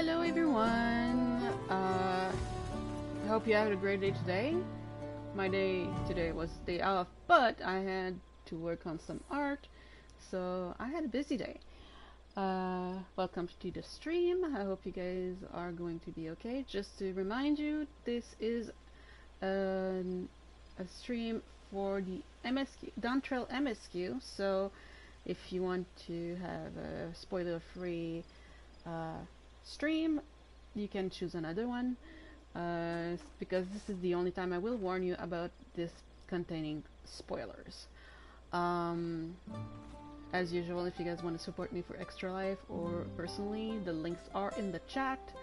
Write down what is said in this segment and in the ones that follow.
Hello everyone! I hope you had a great day today. My day today was day off, but I had to work on some art, so I had a busy day. Welcome to the stream. I hope you guys are going to be okay. Just to remind you, this is a stream for the MSQ, Dawntrail MSQ, so if you want to have a spoiler-free stream, you can choose another one, because this is the only time I will warn you about this containing spoilers. As usual, if you guys want to support me for Extra Life or personally, the links are in the chat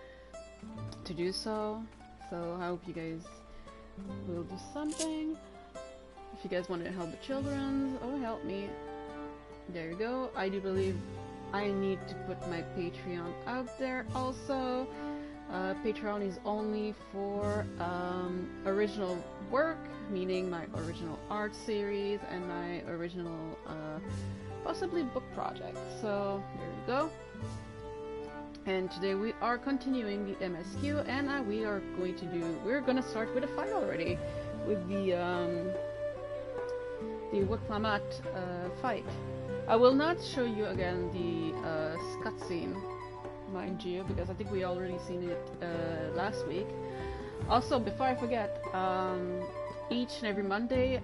to do so. So I hope you guys will do something. If you guys want to help the children, help me. There you go. I do believe I need to put my Patreon out there also. Patreon is only for original work, meaning my original art series and my original possibly book project. So there you go. And today we are continuing the MSQ, and we're gonna start with a fight already with the Waklamat fight. I will not show you again the cutscene, mind you, because I think we already seen it last week. Also, before I forget, each and every Monday,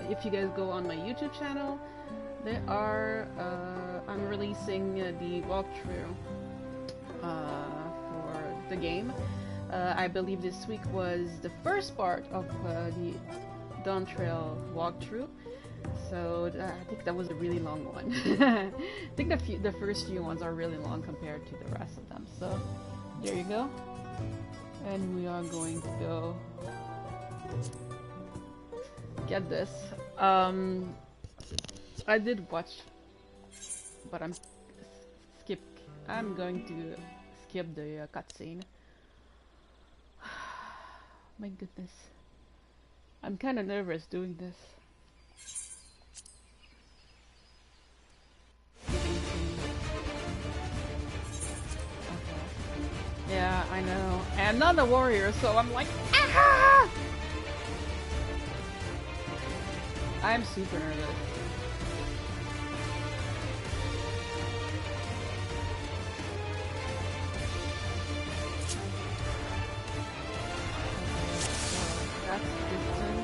if you guys go on my YouTube channel, I'm releasing the walkthrough for the game. I believe this week was the first part of the Dawntrail walkthrough, so I think that was a really long one. I think the first few ones are really long compared to the rest of them. So there you go, and we are going to go get this. I did watch, but I'm going to skip the cutscene. My goodness. I'm kind of nervous doing this. Okay. Yeah, I know. And I'm not a warrior, so I'm like, ah! I'm super nervous. That's distant.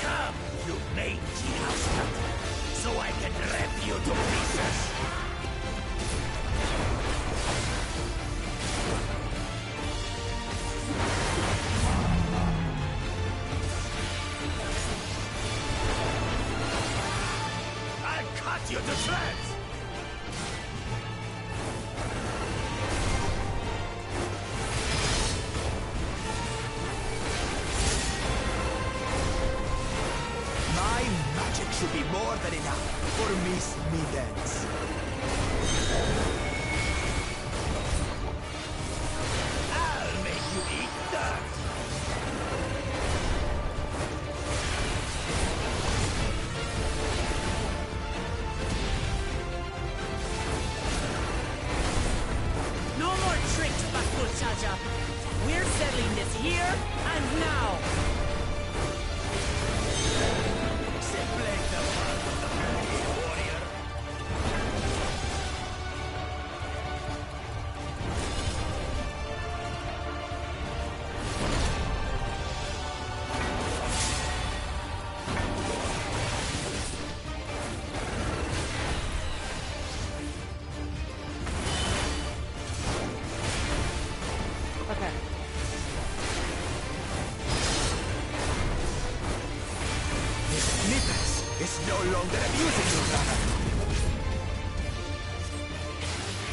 Come, you mangy house cat, so I can rip you to pieces. I'll cut you to shreds. My magic should be more than enough for Miss Middens. I'll make you eat dirt. No more tricks, Chaja. We're settling this here and now. Simply the part of the brave warrior. Okay. Miss Middens is no longer amusing you, brother.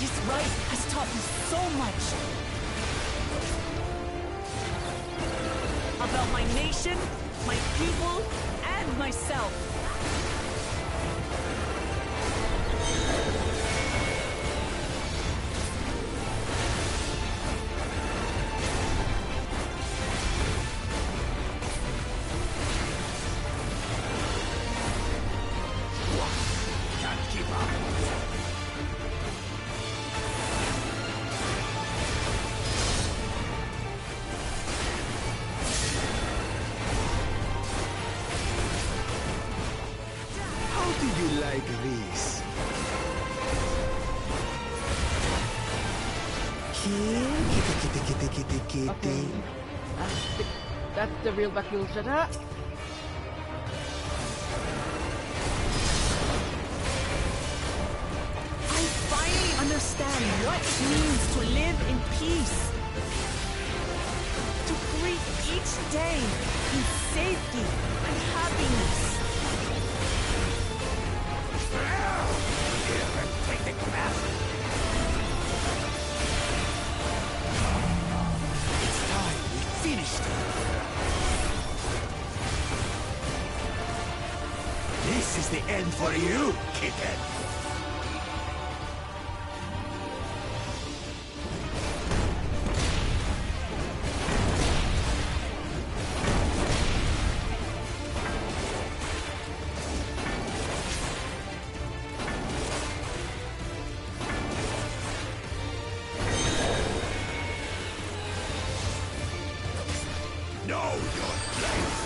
This rite has taught me so much. About my nation, my people, and myself. Okay. That's the real Bakul Jada. I finally understand what it means to live in peace. To greet each day in safety and happiness. Here, take the glass. It's time we finished it. This is the end for you, kitten. Know your place.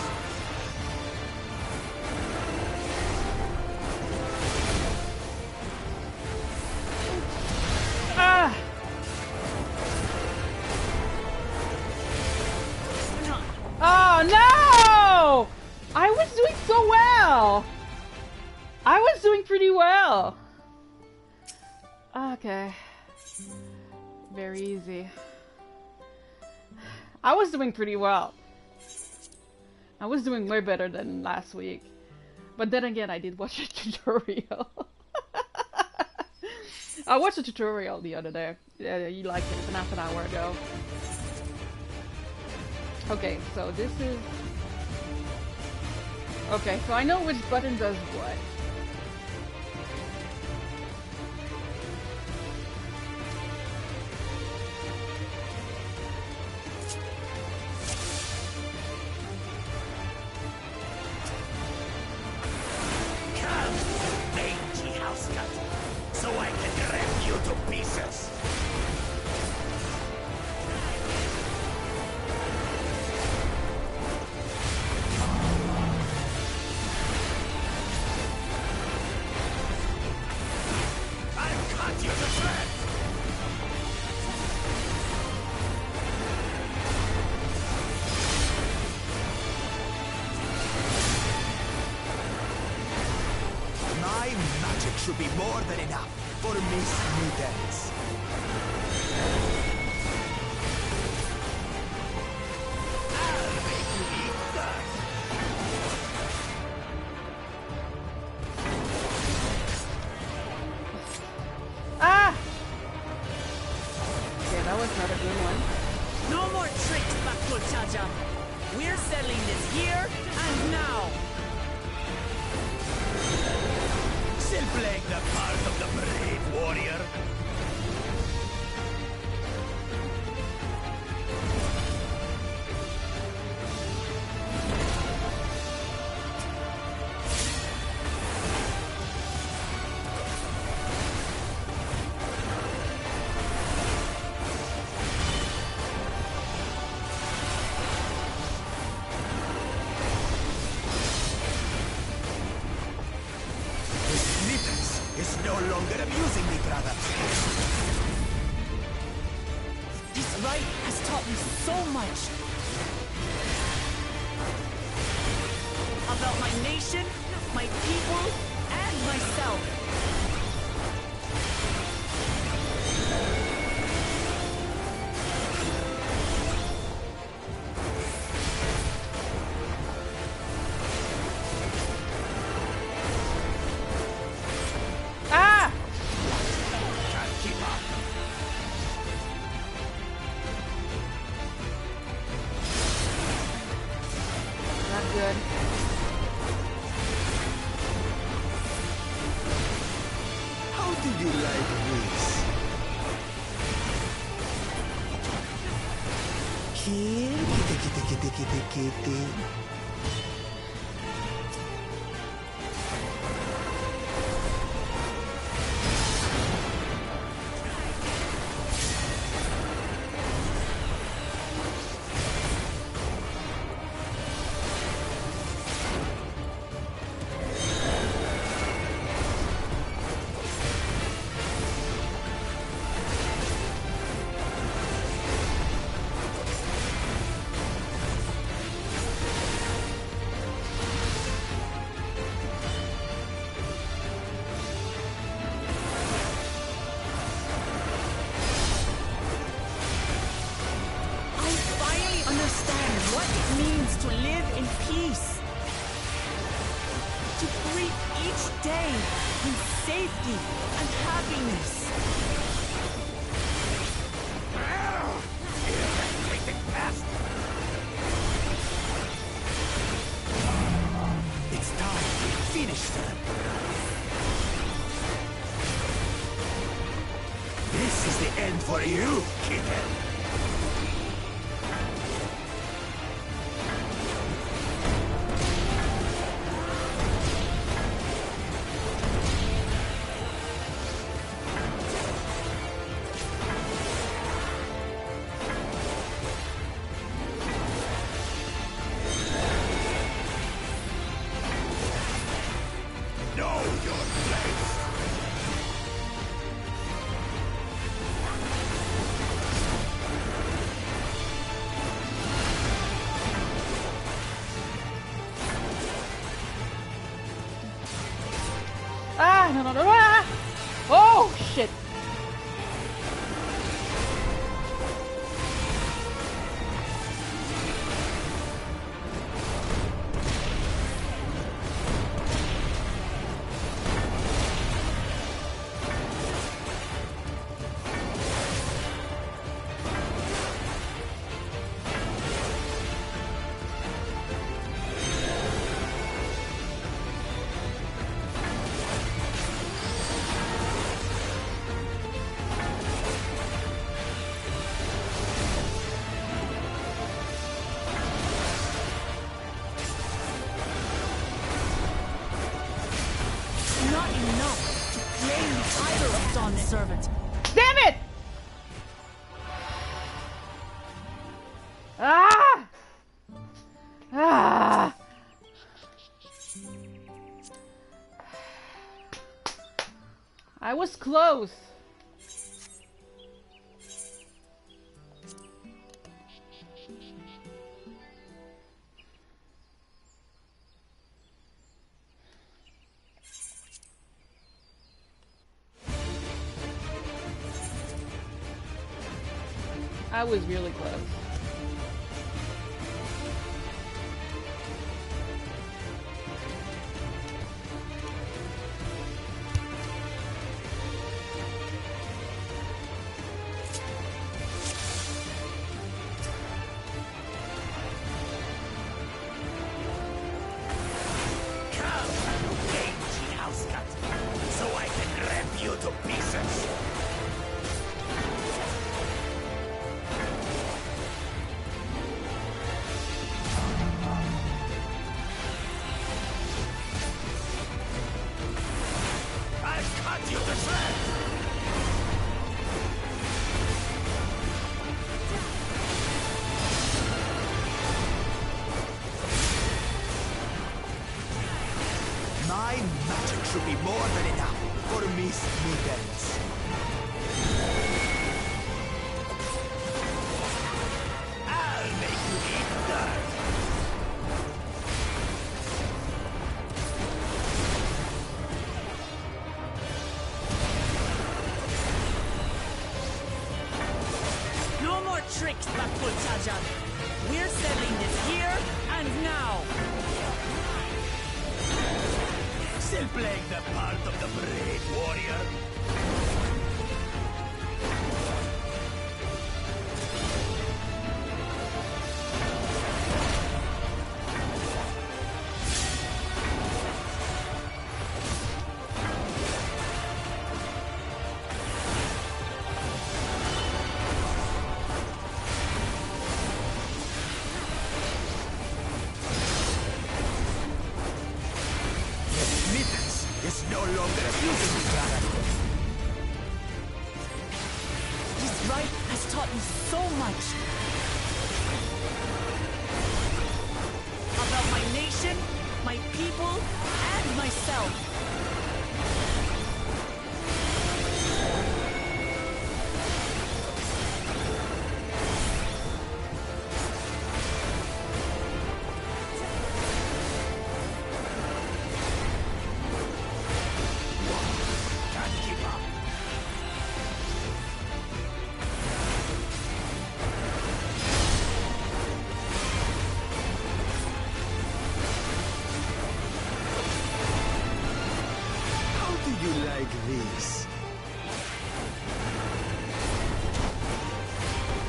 Ah! Oh no! I was doing so well! I was doing pretty well! Okay. Very easy. I was doing pretty well. I was doing way better than last week. But then again, I did watch a tutorial. I watched a tutorial the other day. Yeah, you liked it, half an hour ago. Okay, so this is... Okay, so I know which button does what. So I can rip you to pieces. I've cut you to shreds. My magic should be more than enough for Miss Middens. I'll make you eat that. Ah! Okay, that was not a good one. No more tricks, Bakul Chaja. We're settling this here and now. Still playing the part of the brave warrior. Is no longer amusing me, brother. This rite has taught me so much. About my nation, my people, and myself. Ah! Can't keep up. Not good. How do you like this? Kitty. what it means to live in peace. To greet each day in safety and happiness. It's time to finish them. This is the end for you, kitten. No. Ah! Oh, shit. Servant. Damn it! Ah! Ah! I was close. I was really close. Come, you mangy house cat, so I can rip you to pieces. My magic should be more than enough for Miss Middens. I'll make you eat dirt. No more tricks, Bakuchaja. We're settling this here and now. Still playing the part of the brave warrior. Is no longer abusing the character. This rite has taught me so much. About my nation, my people, and myself. Please.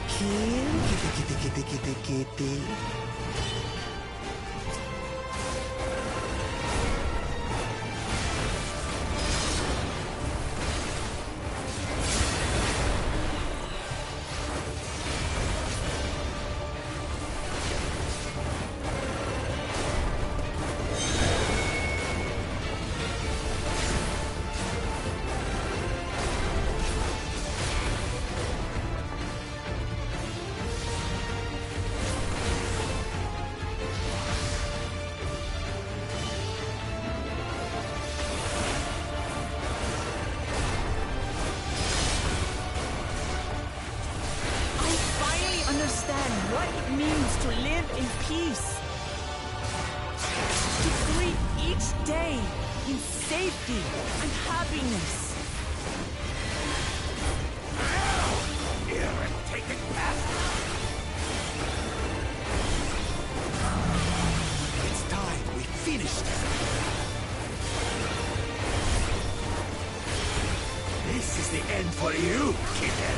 Kill, kitty. What it means to live in peace. To greet each day in safety and happiness. Irritating bastard! It's time we finished it. This is the end for you, kitten.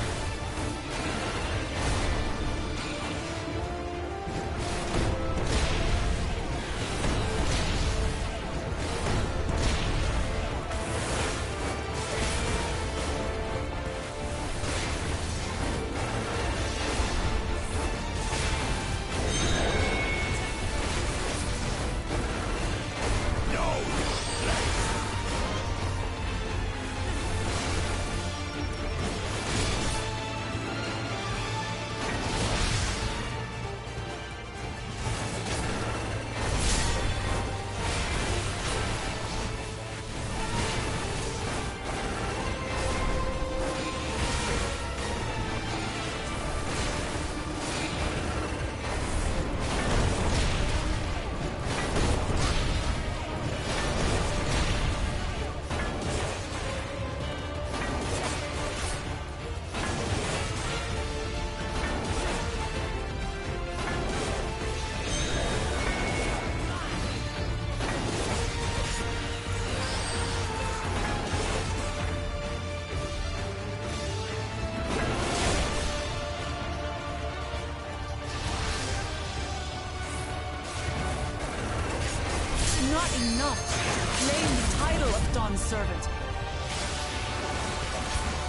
Not enough to claim the title of Dawn's servant.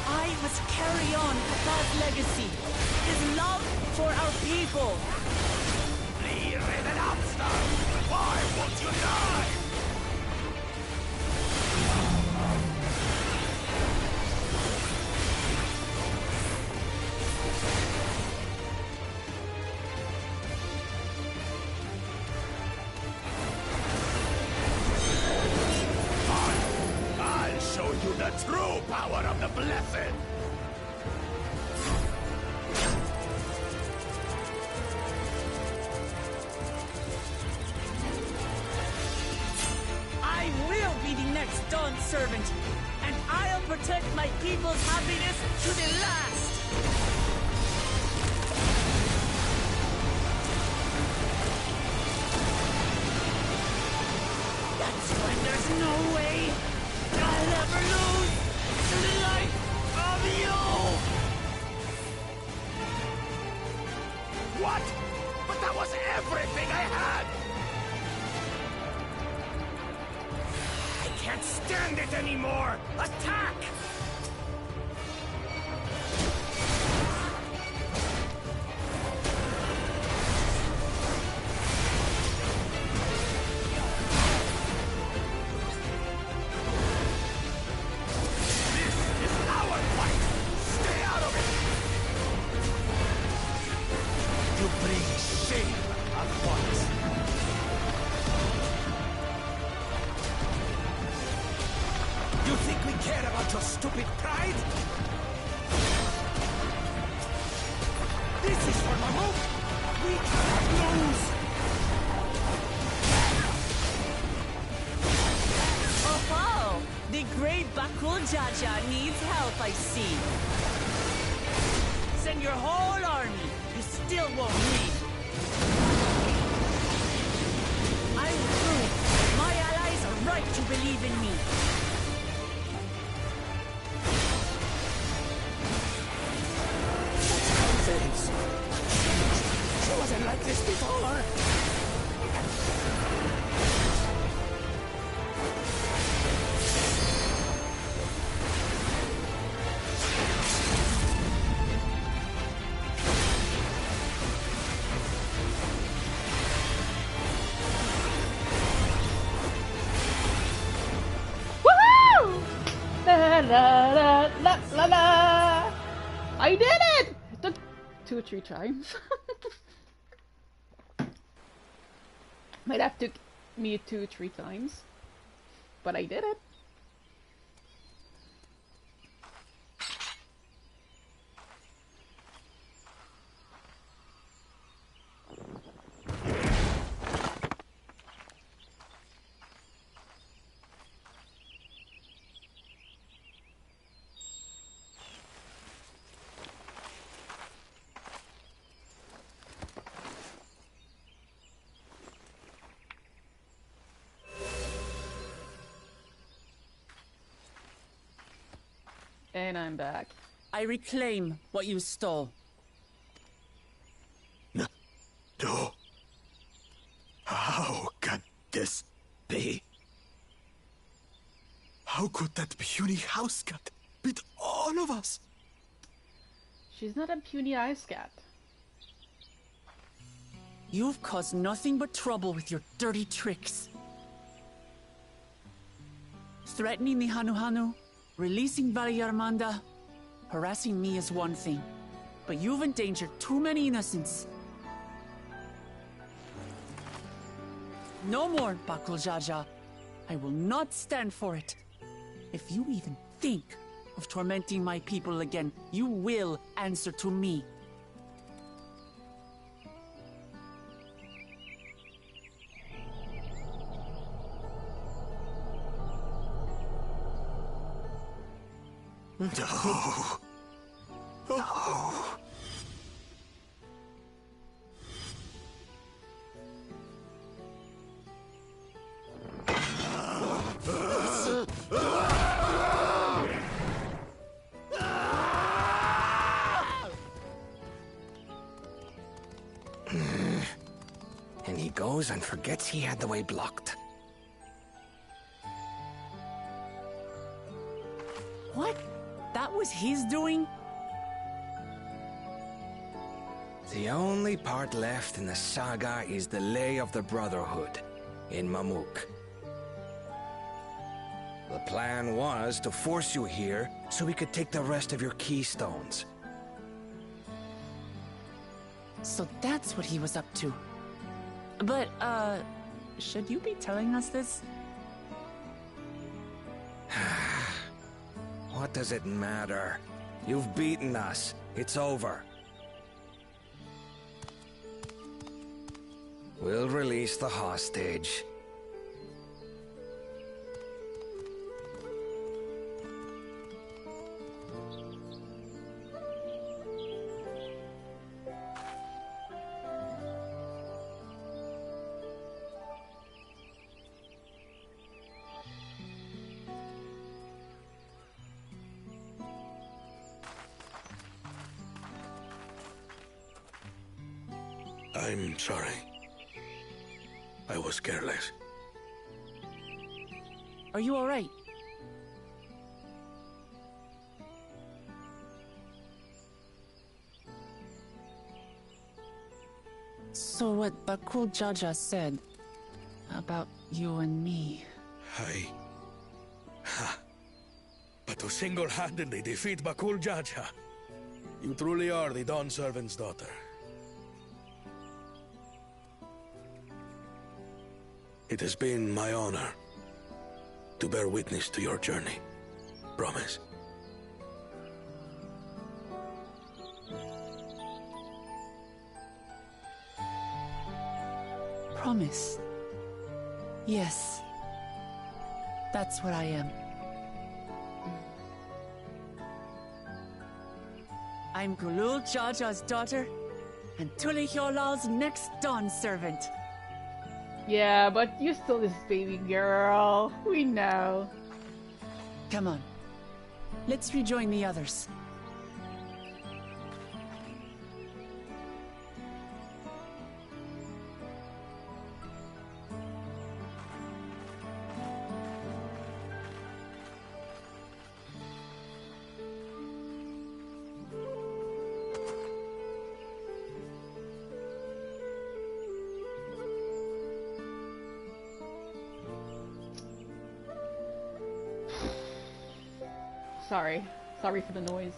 I must carry on Papa's legacy, his love for our people. Flee, ridden upstart! Why won't you die? The true power of the blessed! I will be the next Dawn servant, and I'll protect my people's happiness to the last! That's when there's no way I'll ever lose to the light of you! What? But that was everything I had! I can't stand it anymore! Attack! You think we care about your stupid pride? This is for Mammoth! We cannot lose! Oh, the great Bakul Jaja needs help, I see. Send your whole army. You still won't win. I will prove my allies are right to believe in me. la la la la la. I did it! It took 2 or 3 times. Might have took me 2 or 3 times, but I did it. And I'm back. I reclaim what you stole. No. How can this be? How could that puny house cat beat all of us? She's not a puny ice cat. You've caused nothing but trouble with your dirty tricks. Threatening the Hanu, releasing Valyarmanda, harassing me is one thing, but you've endangered too many innocents. No more, Bakul Jaja. I will not stand for it. If you even think of tormenting my people again, you will answer to me. No. No. And he goes and forgets he had the way blocked. What? That was his doing? The only part left in the saga is the Lay of the Brotherhood in Mamuk. The plan was to force you here so we could take the rest of your keystones. So that's what he was up to. But, should you be telling us this? What does it matter? You've beaten us. It's over. We'll release the hostage. I'm sorry. I was careless. Are you alright? So what Bakul Jaja said about you and me... But to single-handedly defeat Bakul Jaja, you truly are the Dawn Servant's daughter. It has been my honor to bear witness to your journey. Promise. Promise. Yes. That's what I am. I'm Gulul Jaja's daughter, and Tuli Hyolal's next Dawn servant. Yeah, but you're still this baby girl. We know. Come on. Let's rejoin the others. Sorry. Sorry for the noise.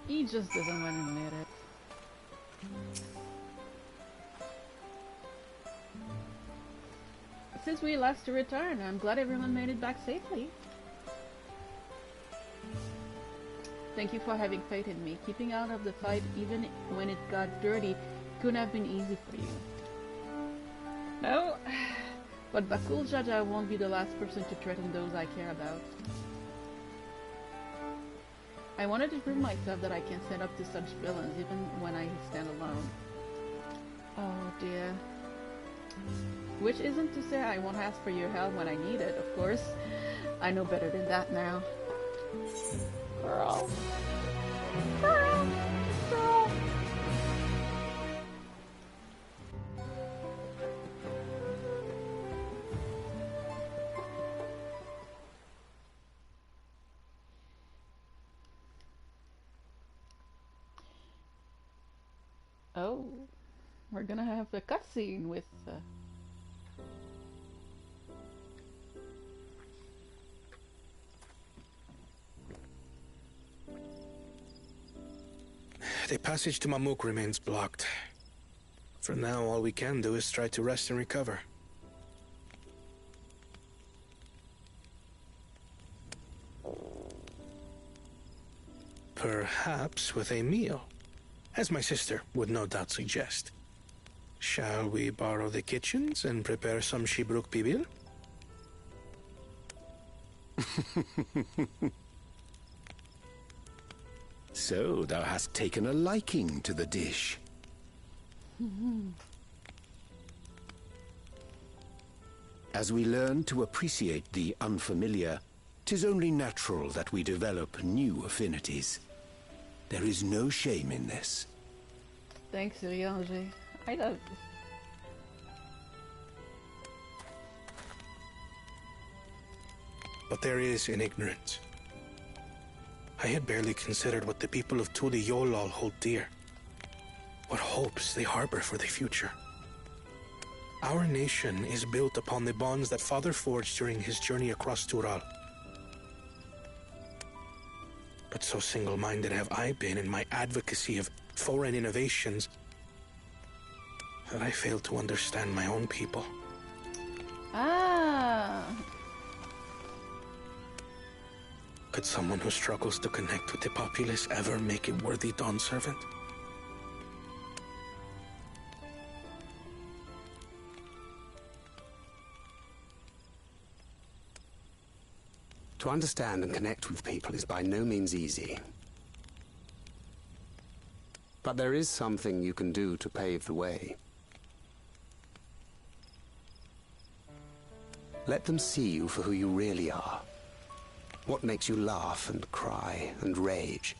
He just doesn't want to admit it. Since we last returned, I'm glad everyone made it back safely. Thank you for having faith in me. Keeping out of the fight even when it got dirty couldn't have been easy for you. No, but Bakul Jaja won't be the last person to threaten those I care about. I wanted to prove myself that I can stand up to such villains even when I stand alone. Oh dear. Which isn't to say I won't ask for your help when I need it, of course. I know better than that now. Girl. Girl. Girl. Oh, we're gonna have a cutscene with The passage to Mamuk remains blocked. For now, all we can do is try to rest and recover. Perhaps with a meal, as my sister would no doubt suggest. Shall we borrow the kitchens and prepare some Shibruk Pibil? So, thou hast taken a liking to the dish. As we learn to appreciate the unfamiliar, 'tis only natural that we develop new affinities. There is no shame in this. Thanks, Yamijay. I love this. But there is in ignorance. I had barely considered what the people of Tuli Yolal hold dear. What hopes they harbor for the future. Our nation is built upon the bonds that Father forged during his journey across Tural. But so single-minded have I been in my advocacy of foreign innovations that I failed to understand my own people. Ah. Could someone who struggles to connect with the populace ever make a worthy Dawn servant? To understand and connect with people is by no means easy. But there is something you can do to pave the way. Let them see you for who you really are. What makes you laugh and cry and rage.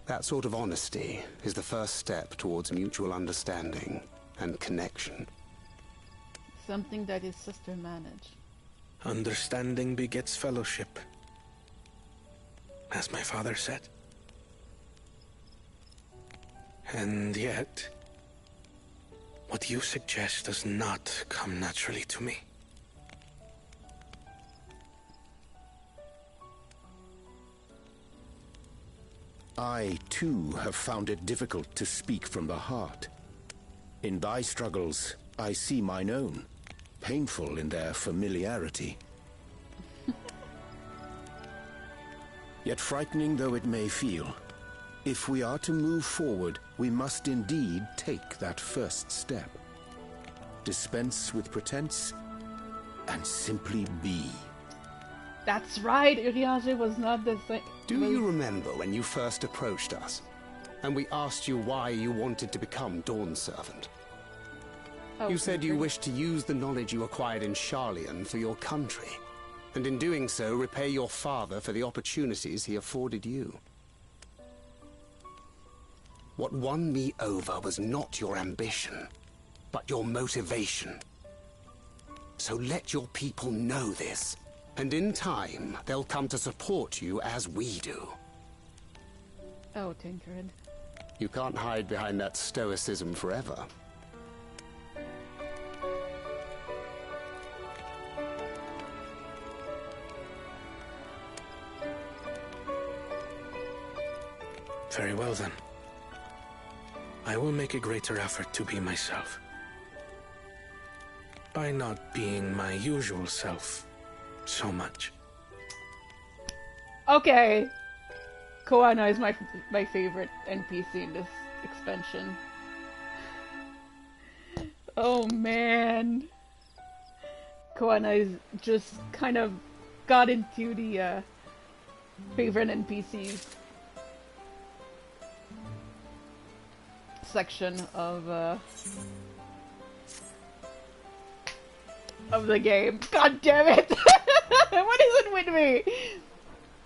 That sort of honesty is the first step towards mutual understanding and connection. Something that his sister managed. Understanding begets fellowship, as my father said. And yet, what you suggest does not come naturally to me. I, too, have found it difficult to speak from the heart. In thy struggles, I see mine own, painful in their familiarity. Yet frightening though it may feel, if we are to move forward, we must indeed take that first step. Dispense with pretense, and simply be. That's right, Uriage was not the same. Do you remember when you first approached us, and we asked you why you wanted to become Dawn Servant? Oh, You said you wished to use the knowledge you acquired in Sharlayan for your country, and in doing so repay your father for the opportunities he afforded you. What won me over was not your ambition, but your motivation. So let your people know this, and in time, they'll come to support you as we do. Oh, Tinkred. You can't hide behind that stoicism forever. Very well then. I will make a greater effort to be myself. By not being my usual self so much. Okay. Koana is my favorite NPC in this expansion. Oh man. Koana is just kind of got into the favorite NPCs section of the game. God damn it! What is it with me?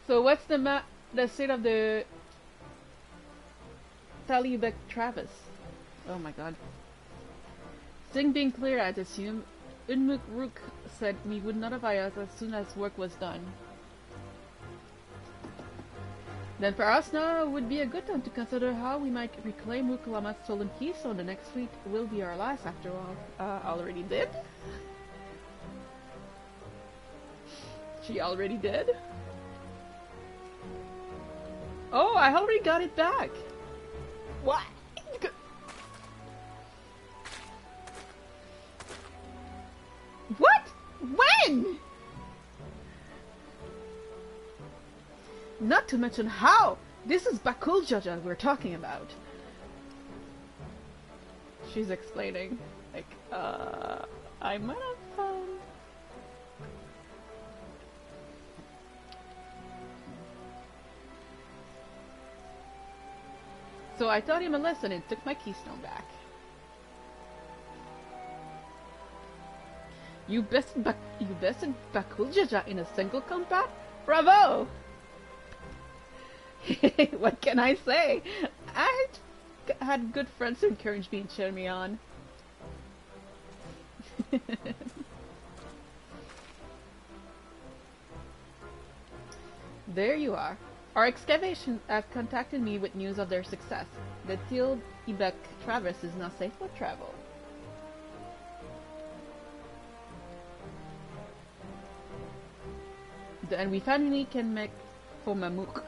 So what's the state of the Talibek Travis? Oh my god. Thing being clear, I'd assume. Unmuk Rook said we would notify us as soon as work was done. Then for us now would be a good time to consider how we might reclaim Rukulama's stolen keystone. The next fleet will be our last after all. Already did? She already did? Oh, I already got it back! What? What? When? Not to mention how! This is Bakul Jaja we're talking about. She's explaining. Like, I might have So I taught him a lesson and took my keystone back. You bested Bakul Jaja in a single combat? Bravo! What can I say? I had good friends who encouraged me and cheered me on. There you are. Our excavation have contacted me with news of their success. The Til Ibek Traverse is now safe for travel. And we finally can make for Mamuk.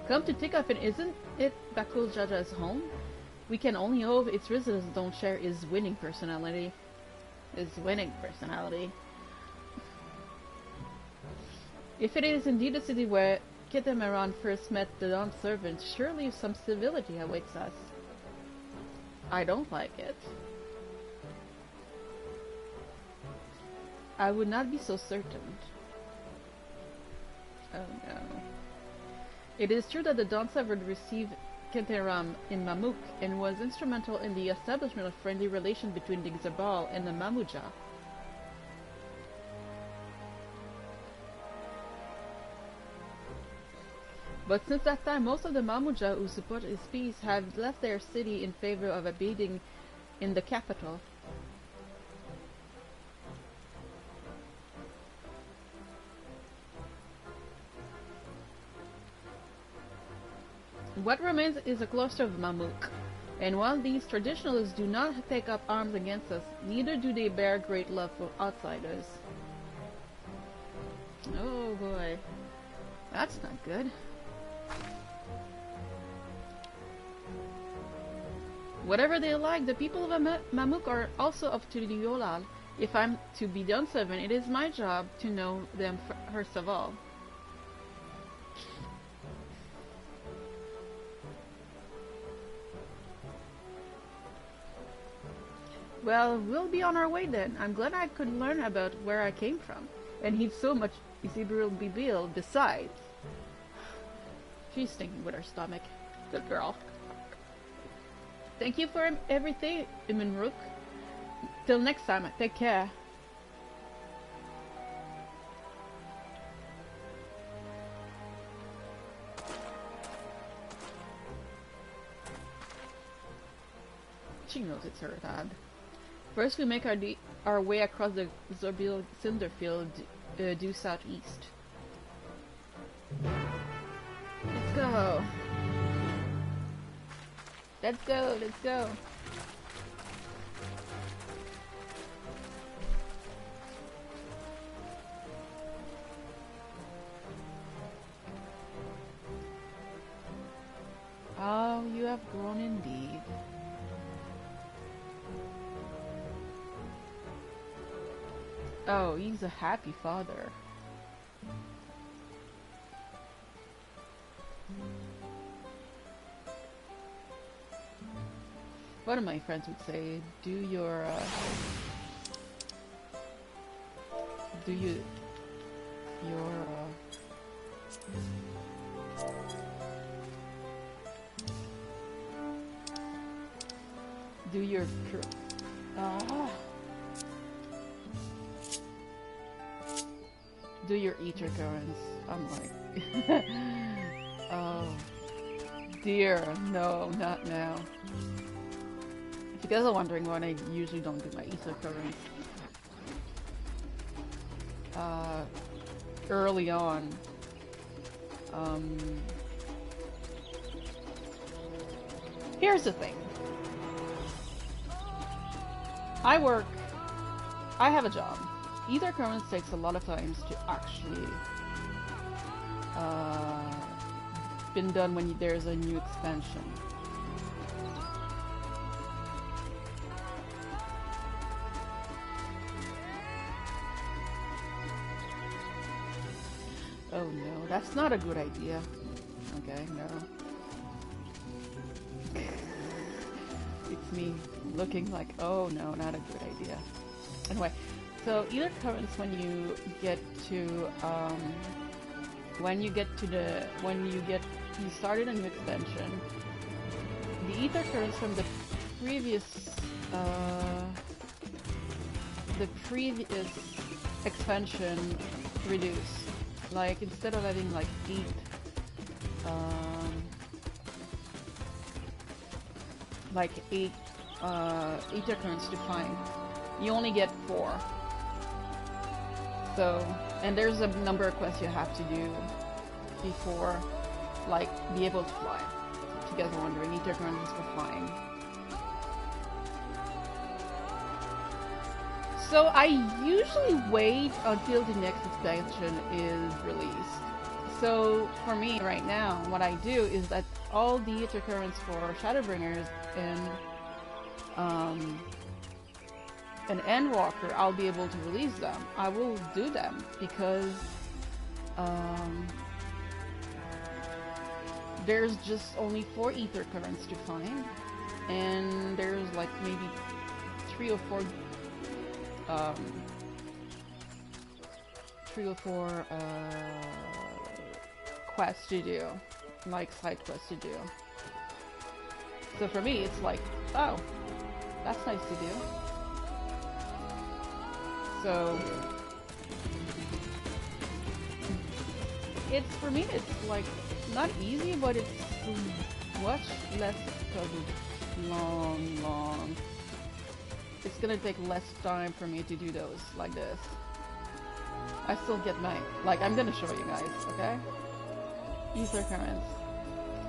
Come to think of it, isn't it Bakul Jaja's home? We can only hope its residents don't share his winning personality. If it is indeed the city where Kitamaran first met the Dawn servants, surely some civility awaits us. I don't like it. I would not be so certain. Oh no. It is true that the Dawn servant received Kenteram in Mamuk and was instrumental in the establishment of friendly relations between the Xabal and the Mamuja. But since that time, most of the Mamuja who support his peace have left their city in favor of abiding in the capital. What remains is a cluster of Mamuk, and while these traditionalists do not take up arms against us, neither do they bear great love for outsiders. Oh boy, that's not good. Whatever they like, the people of Mamuk are also up to the Yolal. If I'm to be Dawn servant, it is my job to know them first of all. Well, we'll be on our way then. I'm glad I could learn about where I came from. And he's so much Isibril Bibil besides. She's thinking with her stomach. Good girl. Thank you for everything, Imanruk. Till next time, take care. She knows it's her dad. First, we make our way across the Zorbil cinder field due southeast. Let's go. Let's go. Let's go. how you have grown indeed. Oh, he's a happy father. One of my friends would say, do your do your ether currents. I'm like, oh dear, no, not now. If you guys are wondering why I usually don't do my ether currents early on, here's the thing. I have a job. Ether currents takes a lot of times to actually been done when there's a new expansion. Oh no, that's not a good idea. Okay, no. It's me looking like, oh no, not a good idea. Anyway, so ether currents when you get to you started a new expansion, the ether currents from the previous expansion reduce. Like instead of having like 8 ether currents to find, you only get 4. So, and there's a number of quests you have to do before, like, be able to fly. If you guys are wondering, ether currents is for flying. So I usually wait until the next expansion is released. So for me right now, what I do is that all the ether currents for Shadowbringers and Endwalker, I'll be able to release them. I will do them because there's just only 4 ether currents to find, and there's like maybe 3 or 4 quests to do, like side quests to do. So for me, it's like, oh, that's nice to do. So it's, for me, it's like not easy, but it's much less because it's long. It's gonna take less time for me to do those like this. I still get my, like, I'm gonna show you guys, okay? Ether currents.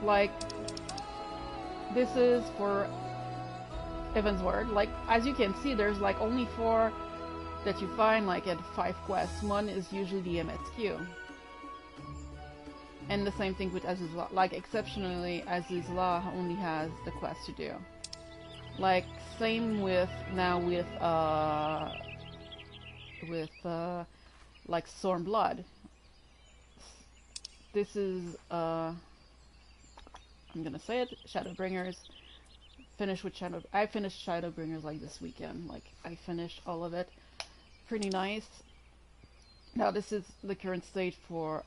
Like, this is for Evansward. Like, as you can see, there's like only 4 that you find like at 5 quests. One is usually the MSQ. And the same thing with Azizla. Like, exceptionally, Azizla only has the quest to do. Like, same with, now with like Stormblood. This is, I'm gonna say it, Shadowbringers. I finished Shadowbringers like this weekend. Like, I finished all of it. Pretty nice. Now this is the current state for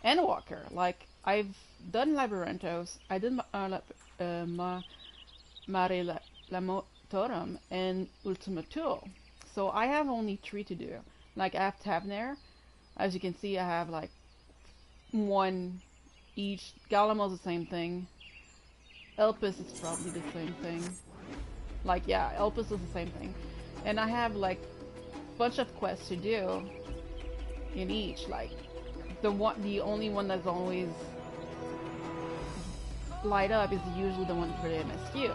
Endwalker. Like, I've done Labyrinthos, I did Mare Lamotorum and Ultima Thule. So I have only 3 to do. Like, I have Tavner. As you can see, I have like 1 each. Galamo's the same thing. Elpis is probably the same thing. Like, yeah, Elpis is the same thing. And I have like a bunch of quests to do in each. Like, the only one that's always light up is usually the one for the MSQ.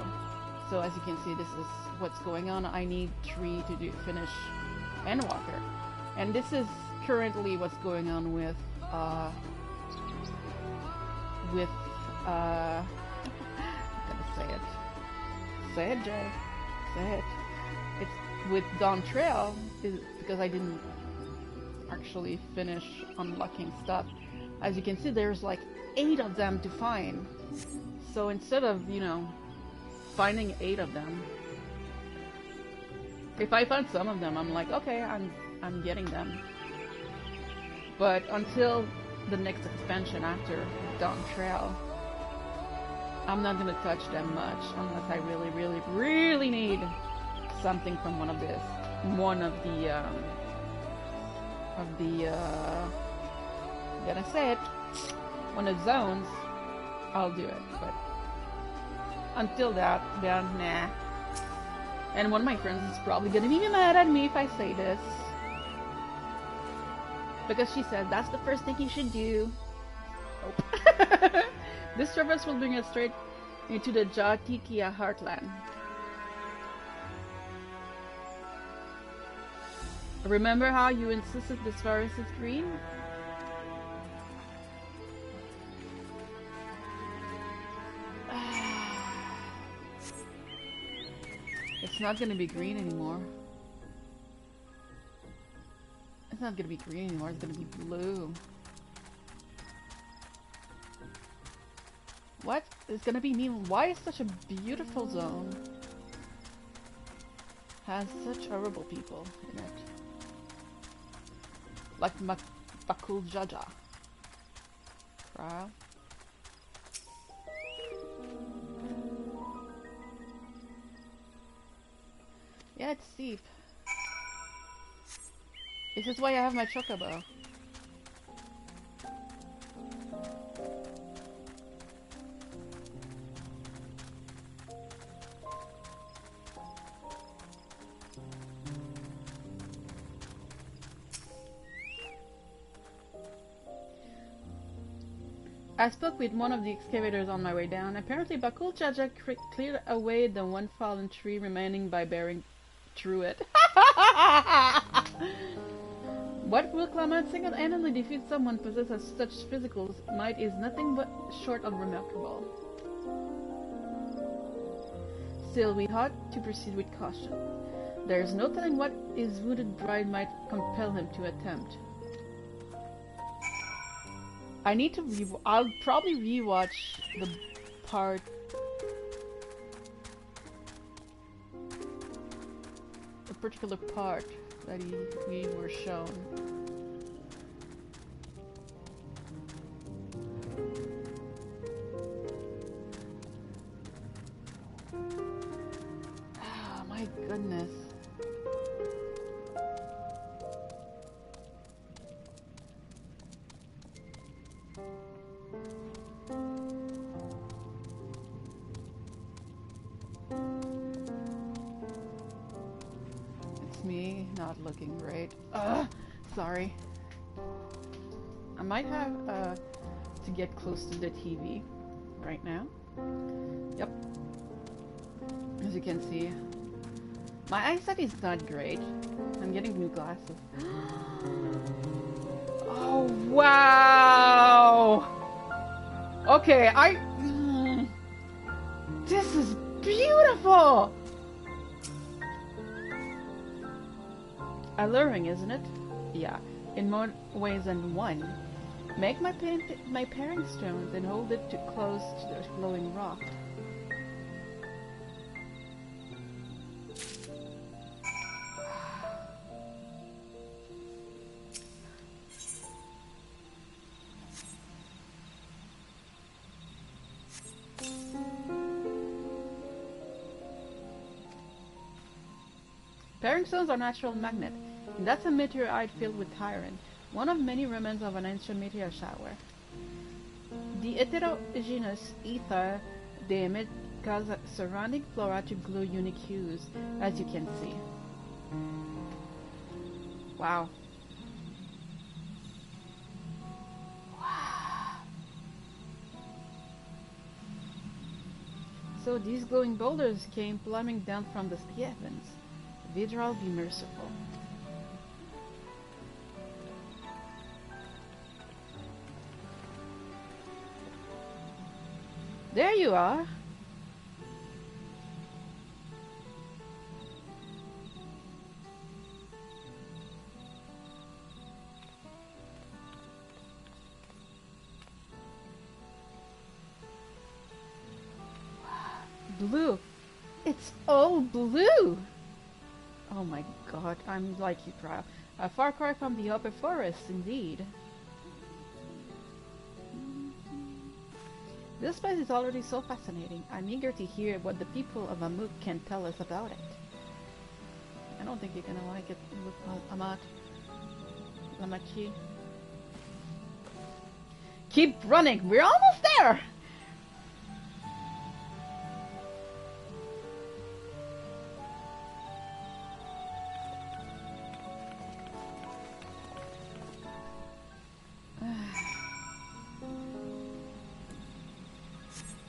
So as you can see, this is what's going on. I need 3 to finish Endwalker. And this is currently what's going on with I'm gonna say it. Say it, Jay. Say it. It's with Dawntrail, because I didn't actually finish unlocking stuff. As you can see, there's like 8 of them to find. So instead of, you know, finding 8 of them, if I find some of them, I'm like, okay, I'm getting them. But until the next expansion after Dawntrail, I'm not gonna touch them much unless I really, really, really need something from one of the gonna say it, one of the zones. I'll do it, but until that, yeah, nah. And one of my friends is probably gonna be mad at me if I say this, because she said that's the first thing you should do. Nope. This traverse will bring us straight into the Jatikia heartland. Remember how you insisted this forest is green? It's not gonna be green anymore. It's not gonna be green anymore, it's gonna be blue. What? It's gonna be neon. Why is such a beautiful zone has such horrible people in it? Like Bakul Jaja. Trial. Yeah, it's steep. This is why I have my chocobo. I spoke with one of the excavators on my way down. Apparently Bakul Jaja cleared away the one fallen tree remaining by bearing through it. What will Clement single-handedly defeat someone possessed of such physical might is nothing but short of remarkable. Still, we ought to proceed with caution. There is no telling what his wounded bride might compel him to attempt. I need to I'll probably rewatch the part a particular part that we were shown. Oh my goodness. Me not looking great. Sorry. I might have to get close to the TV right now. Yep. As you can see, my eyesight is not great. I'm getting new glasses. Oh wow! Okay, this is beautiful. Alluring, isn't it? Yeah, in more ways than one. Make my pairing stones and hold it close to the glowing rock. Pairing stones are natural magnet. That's a meteorite filled with iron, one of many remnants of an ancient meteor shower. The heterogeneous ether they emit cause surrounding flora to glow unique hues, as you can see. Wow. Wow. So these glowing boulders came plummeting down from the heavens. Vidral be merciful. There you are. Blue. It's all blue. Oh my god, I'm like you proud. A far cry from the upper forest, indeed. This place is already so fascinating. I'm eager to hear what the people of Amuk can tell us about it. I don't think you're gonna like it, Amat. Amachi. Keep running! We're almost there!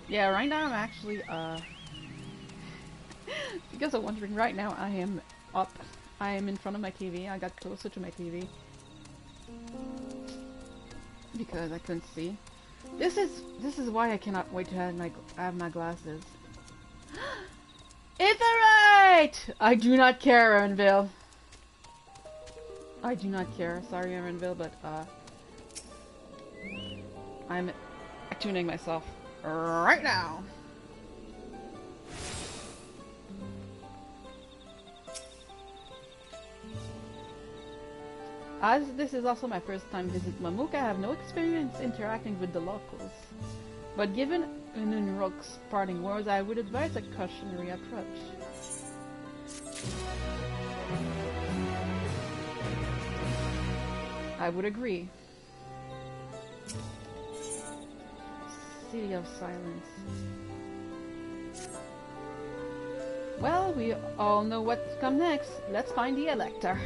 Yeah, right now I'm actually, because I'm wondering, right now I am up. I am in front of my TV. I got closer to my TV. Because I couldn't see. This is why I cannot wait to have my glasses. Aetheryte! I do not care, Erenville. I do not care. Sorry, Erenville, but, I'm tuning myself right now. As this is also my first time visiting Mamuk, I have no experience interacting with the locals. But given Ununrok's parting words, I would advise a cautionary approach. I would agree. City of Silence. Well, we all know what's come next. Let's find the Elector.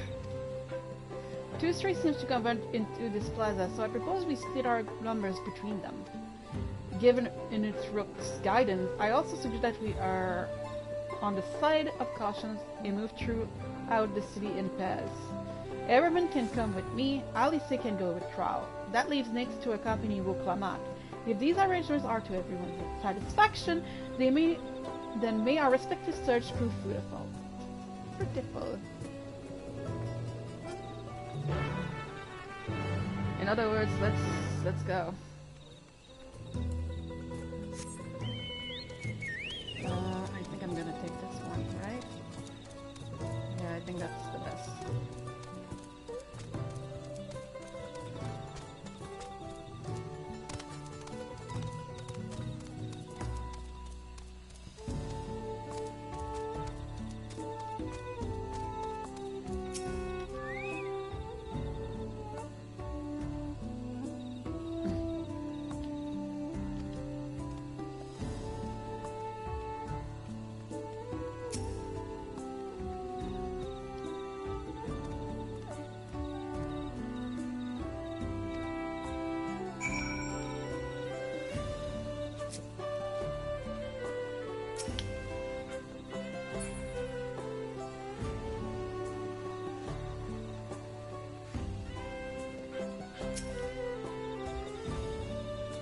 Two streets seems to converge into this plaza, so I propose we split our numbers between them. Given Ununrok's guidance, I also suggest that we are on the side of caution and move throughout the city in pairs. Everyone can come with me, Alice can go with Trowel. That leaves Nyx to accompany Wuklamat. If these arrangements are to everyone's satisfaction, then may our respective search prove fruitful. In other words, let's go. I think I'm gonna take this one, right? Yeah, I think that's the best.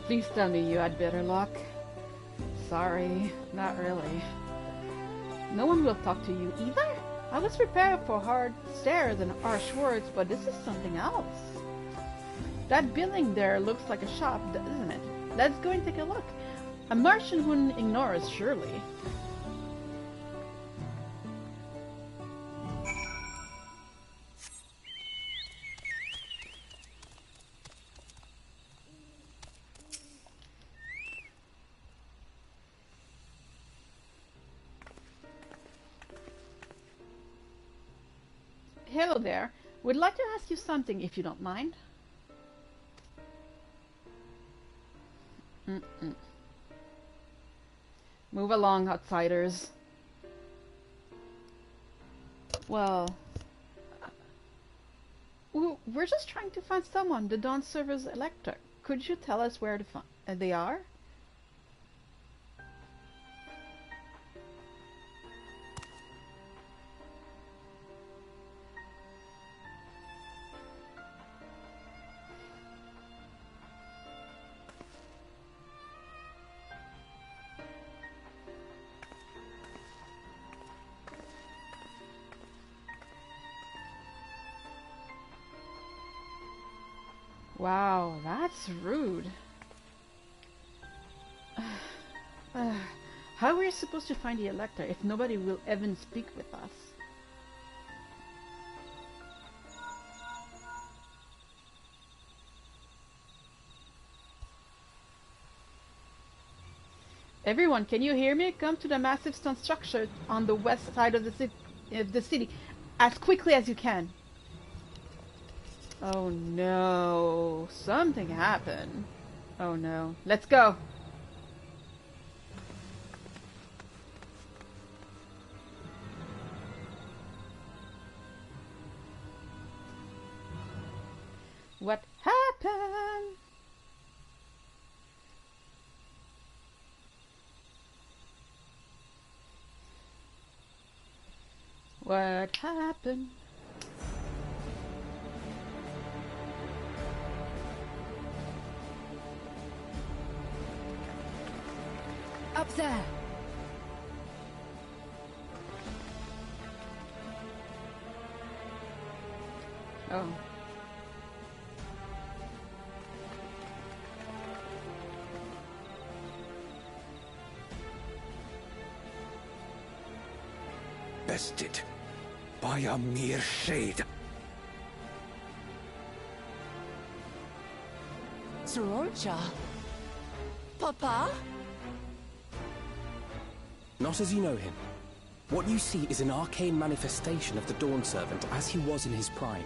Please tell me you had better luck. Sorry, not really. No one will talk to you either? I was prepared for hard stares and harsh words, but this is something else. That building there looks like a shop, doesn't it? Let's go and take a look. A merchant wouldn't ignore us, surely. Hello there. Would like to ask you something if you don't mind. Move along, outsiders. Well, we're just trying to find someone, the Dawn Server's Elector. Could you tell us where they are? Wow, that's rude. How are we supposed to find the Elector if nobody will even speak with us? Everyone, can you hear me? Come to the massive stone structure on the west side of the city as quickly as you can. Oh no, something happened. Oh no, let's go. What happened? What happened? Up there! Oh. Bested by a mere shade. Sororja? Papa? Not as you know him. What you see is an arcane manifestation of the Dawn Servant as he was in his prime.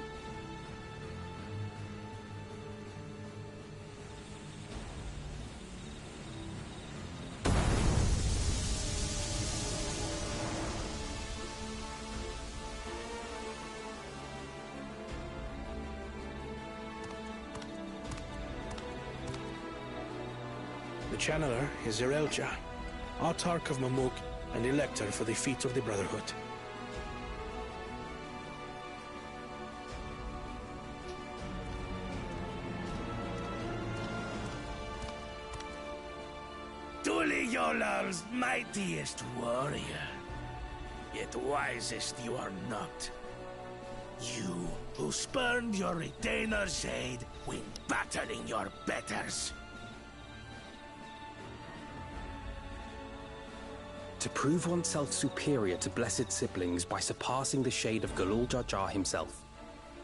The Channeler is Zerelja, Autarch of Mamuk and Elector for the feet of the Brotherhood. Tuli Yolal's mightiest warrior, yet wisest you are not. You, who spurned your retainer's aid when battling your betters. To prove oneself superior to blessed siblings by surpassing the shade of Galul Jar Jar himself.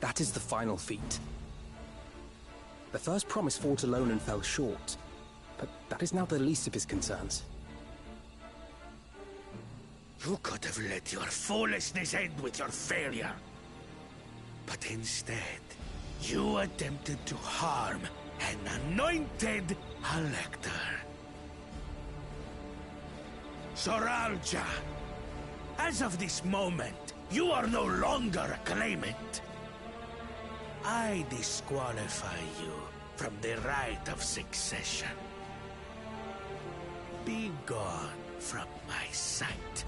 That is the final feat. The first promise fought alone and fell short, but that is now the least of his concerns. You could have let your foolishness end with your failure. But instead, you attempted to harm an anointed Elector. Sororja, as of this moment, you are no longer a claimant. I disqualify you from the right of succession. Be gone from my sight.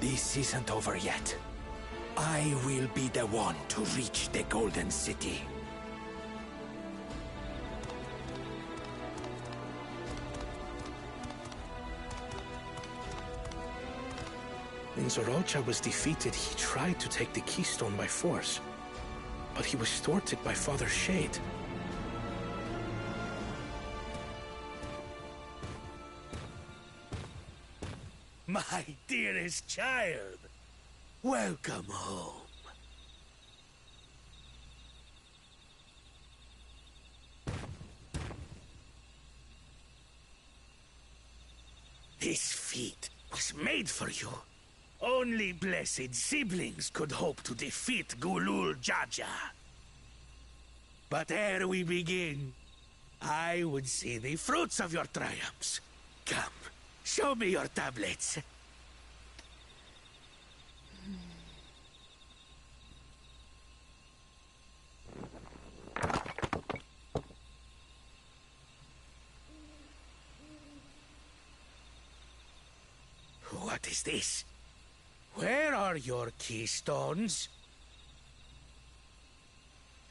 This isn't over yet. I will be the one to reach the Golden City. When Zerelja was defeated, he tried to take the Keystone by force. But he was thwarted by Father Shade. My dearest child, welcome home. This feat was made for you. Only blessed siblings could hope to defeat Galul Jar Jar. But ere we begin, I would see the fruits of your triumphs. Come. Show me your tablets. What is this? Where are your keystones?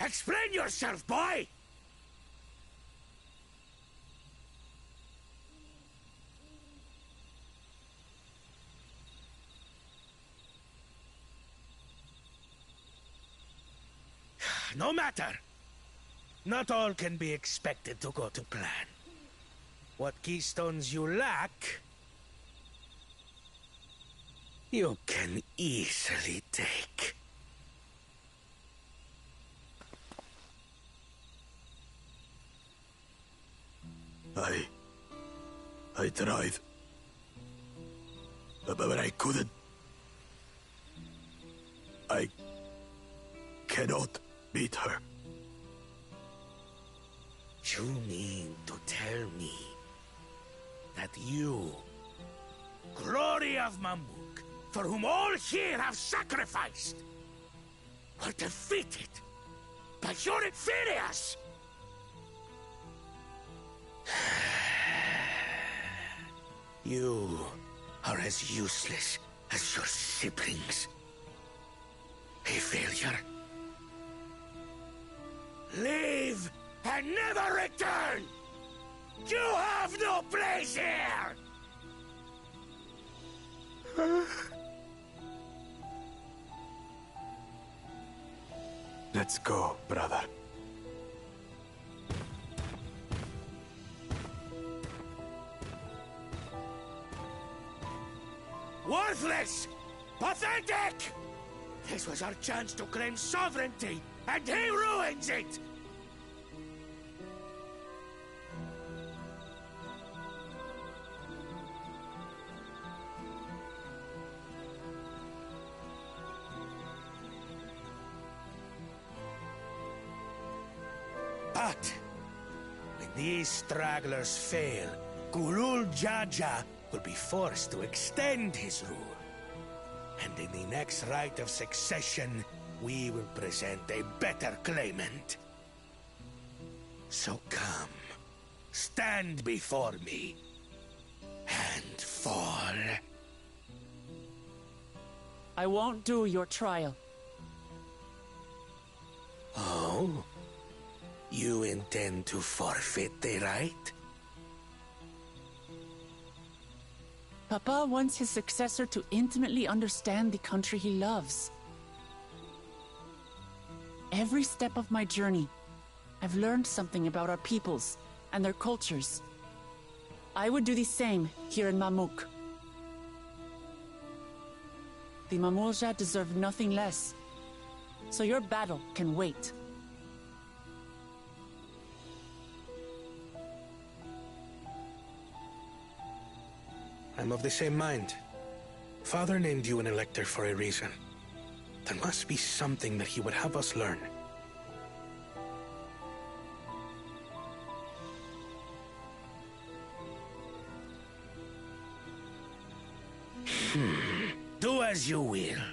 Explain yourself, boy! No matter. Not all can be expected to go to plan. What keystones you lack, you can easily take. I tried. But I couldn't. I cannot beat her. You mean to tell me that you, glory of Mamuk, for whom all here have sacrificed, were defeated by your inferiors? You are as useless as your siblings. A failure. Leave and never return! You have no place here! Let's go, brother. Worthless! Pathetic! This was our chance to claim sovereignty, and he ruins it! But when these stragglers fail, Gulul Jaja will be forced to extend his rule. And in the next rite of succession, we will present a better claimant. So come, stand before me, and fall. I won't do your trial. Oh? You intend to forfeit the right? Papa wants his successor to intimately understand the country he loves. Every step of my journey, I've learned something about our peoples and their cultures. I would do the same here in Mamuk. The Mamulja deserve nothing less, so your battle can wait. I'm of the same mind. Father named you an elector for a reason. There must be something that he would have us learn. Do as you will.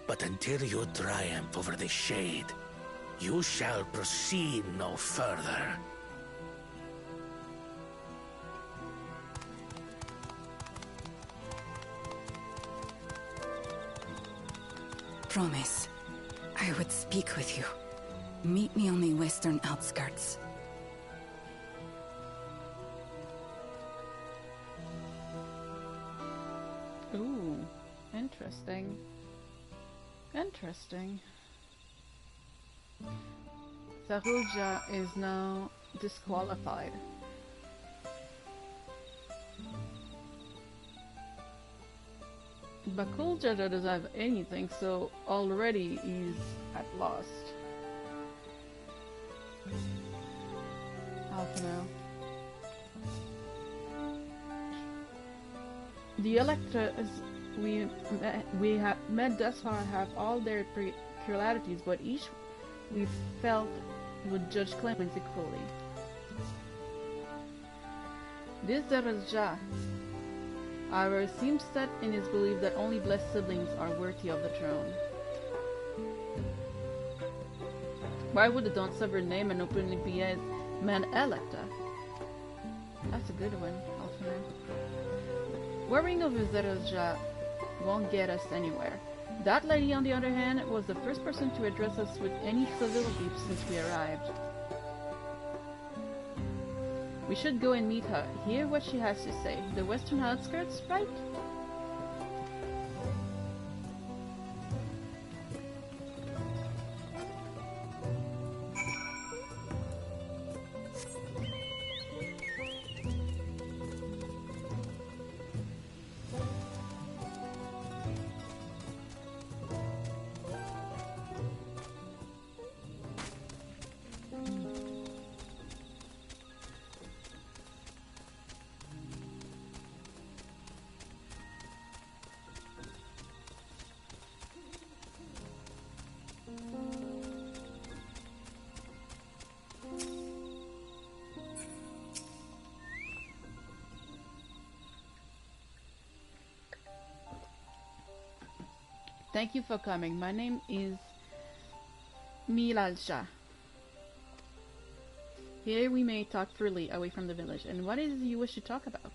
But until you triumph over the Shade, you shall proceed no further. Promise. I would speak with you. Meet me on the western outskirts. Ooh, interesting. Interesting. Zahulja is now disqualified. Bakulja doesn't have anything, so already he's at lost. Half now. The electors we have met thus far have all their peculiarities, but each we felt would judge claimants equally. This Zerajah, however, seems set in his belief that only blessed siblings are worthy of the throne. Why would the Dawntrail name and openly be as Man Electa? That's a good one, also. Worrying over Zerozja won't get us anywhere. That lady, on the other hand, was the first person to address us with any civility since we arrived. We should go and meet her, hear what she has to say. The western outskirts, right? Thank you for coming. My name is Milalja. Here we may talk freely away from the village. And what is it you wish to talk about?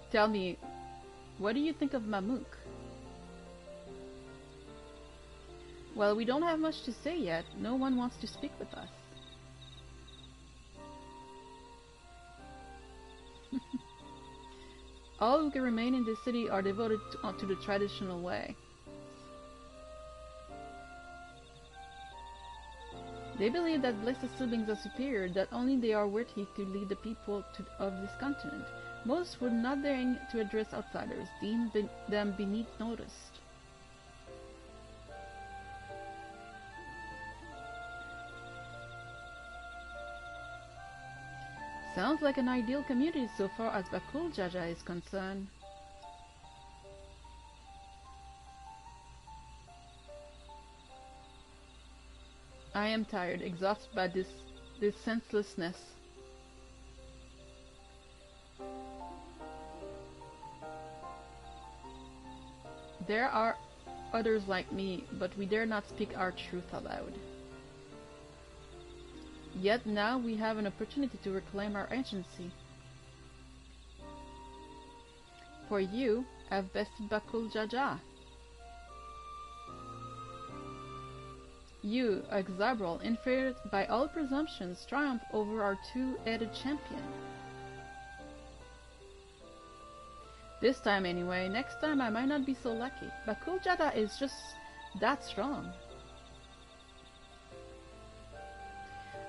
Tell me, what do you think of Mamuk? Well, we don't have much to say yet. No one wants to speak with us. All who can remain in this city are devoted to the traditional way. They believe that blessed siblings are superior, that only they are worthy to lead the people of this continent. Most would not daring to address outsiders, deem them beneath notice. Sounds like an ideal community so far as Bakul Jaja is concerned. I am tired, exhausted by this senselessness. There are others like me, but we dare not speak our truth aloud. Yet now we have an opportunity to reclaim our agency. For you have bested Bakul Jaja. You, Exabral, inferior by all presumptions, triumph over our two-headed champion. This time anyway. Next time I might not be so lucky. Bakul Jaja is just that strong.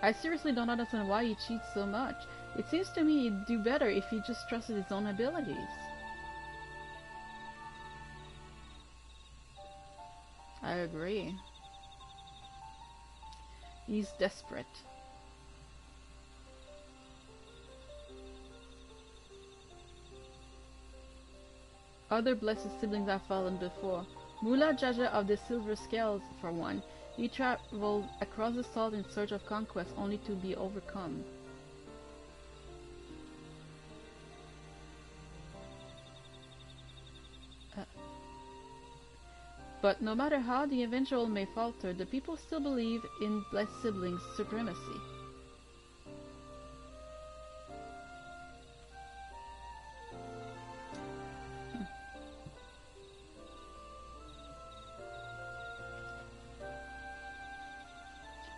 I seriously don't understand why he cheats so much. It seems to me he'd do better if he just trusted his own abilities. I agree. He's desperate. Other blessed siblings have fallen before. Mullah Jaja of the Silver Scales, for one. He traveled across the salt in search of conquest, only to be overcome. But no matter how the eventual may falter, the people still believe in blessed siblings' supremacy.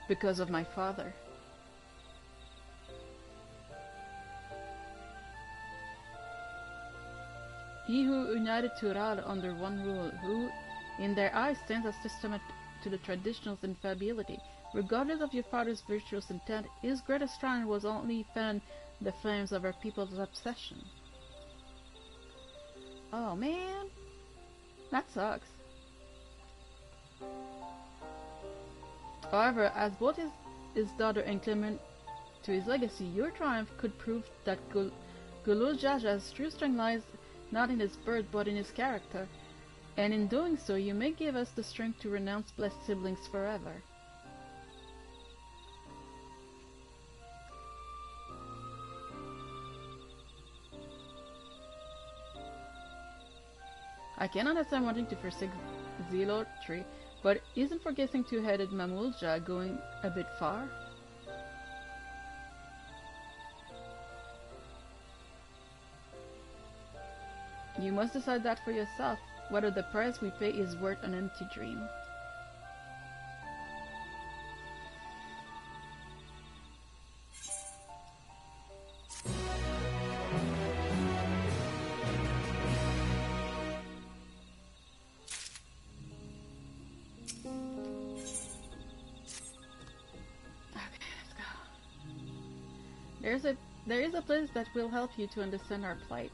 Because of my father. He who united Tural under one rule, who in their eyes stands as testament to the traditional's infallibility. Regardless of your father's virtuous intent, his greatest triumph was only fan the flames of our people's obsession. Oh man, that sucks. However, as both his daughter and Clement to his legacy, your triumph could prove that Gulul Jaja's true strength lies not in his birth but in his character, and in doing so you may give us the strength to renounce blessed siblings forever. I can understand wanting to forsake zealotry, but isn't forgetting two-headed Mamulja going a bit far? You must decide that for yourself, whether the price we pay is worth an empty dream. There is a place that will help you to understand our plight.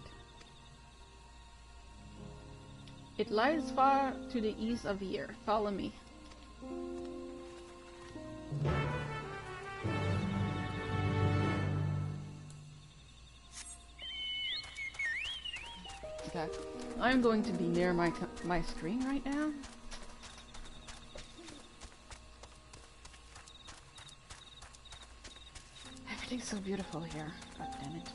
It lies far to the east of here. Follow me. Okay, I'm going to be near my screen right now. Everything's so beautiful here. God damn it.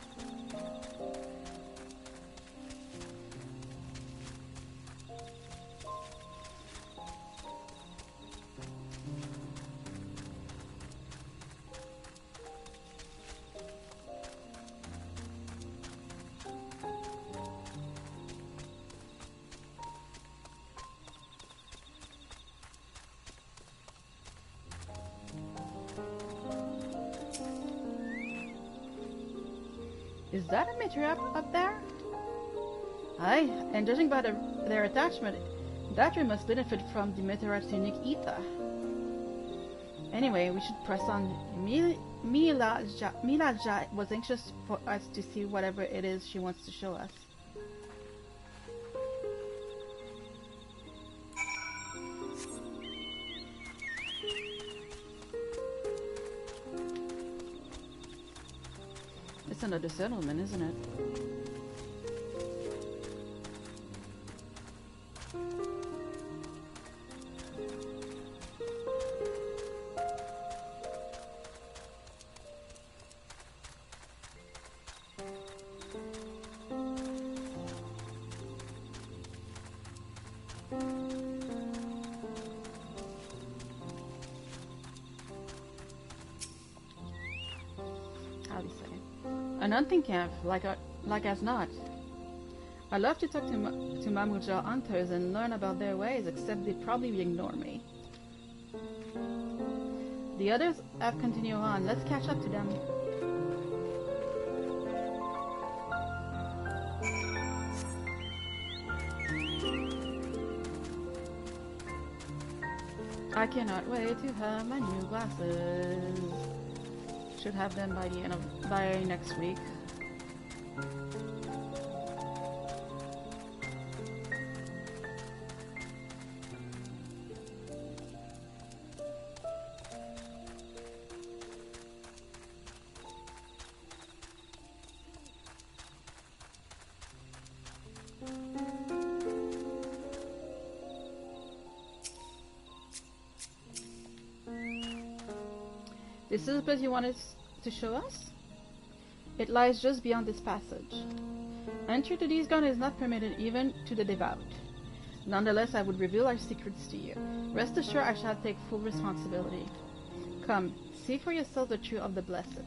Is that a meteor up there? Aye, and judging by their attachment, that tree must benefit from the meteorite's unique ether. Anyway, we should press on. Milaja was anxious for us to see whatever it is she wants to show us. It's another settlement, isn't it? An hunting camp, like as not. I love to talk to Mamuja hunters and learn about their ways, except they probably ignore me. The others have continued on. Let's catch up to them. I cannot wait to have my new glasses. Should have them by next week. This is the place you wanted to show us? It lies just beyond this passage. Entry to these grounds is not permitted even to the devout. Nonetheless, I would reveal our secrets to you. Rest assured I shall take full responsibility. Come, see for yourself the truth of the blessed.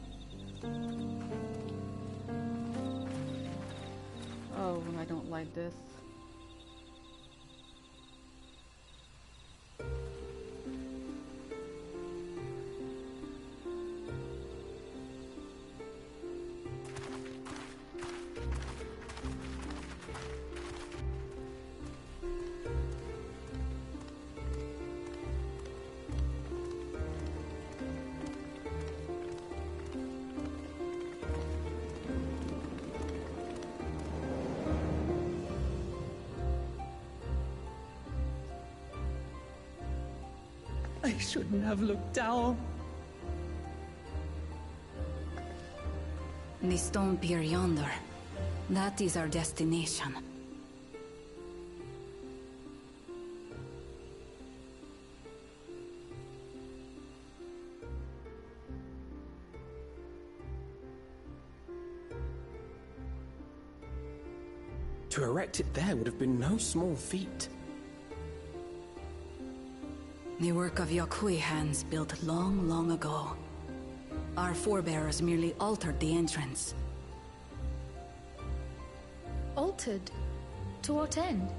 Oh, I don't like this. I shouldn't have looked down. The stone pier yonder. That is our destination. To erect it there would have been no small feat. The work of Yakui hands built long, long ago. Our forebears merely altered the entrance. Altered? To what end?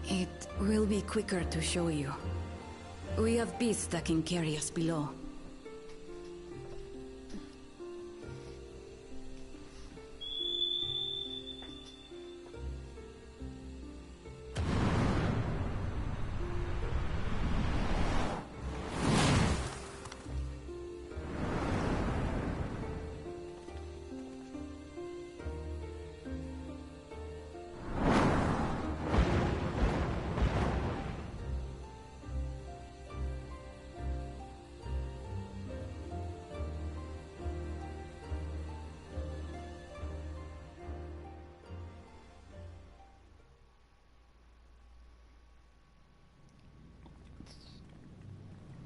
It will be quicker to show you. We have beasts that can carry us below.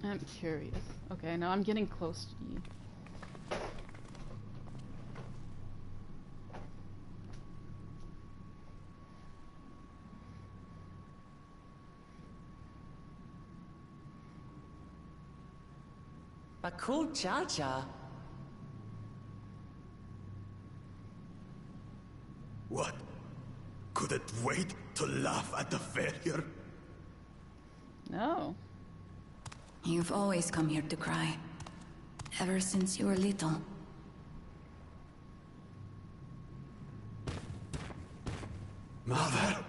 I'm curious. Okay, now I'm getting close to you. Bakul Jaja? What? Could it wait to laugh at the failure? No. You've always come here to cry. Ever since you were little. Mother!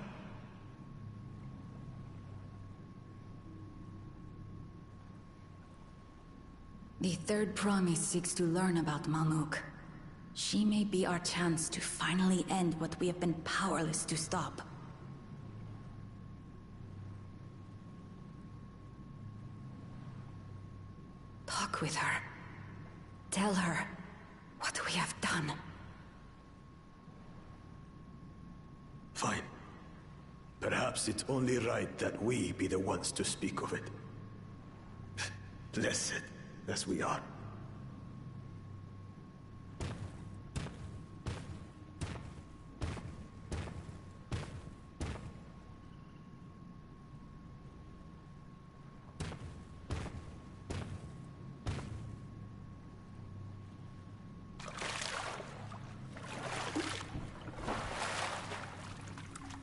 The third promise seeks to learn about Malmuk. She may be our chance to finally end what we have been powerless to stop. Talk with her. Tell her what we have done. Fine. Perhaps it's only right that we be the ones to speak of it. Blessed as we are.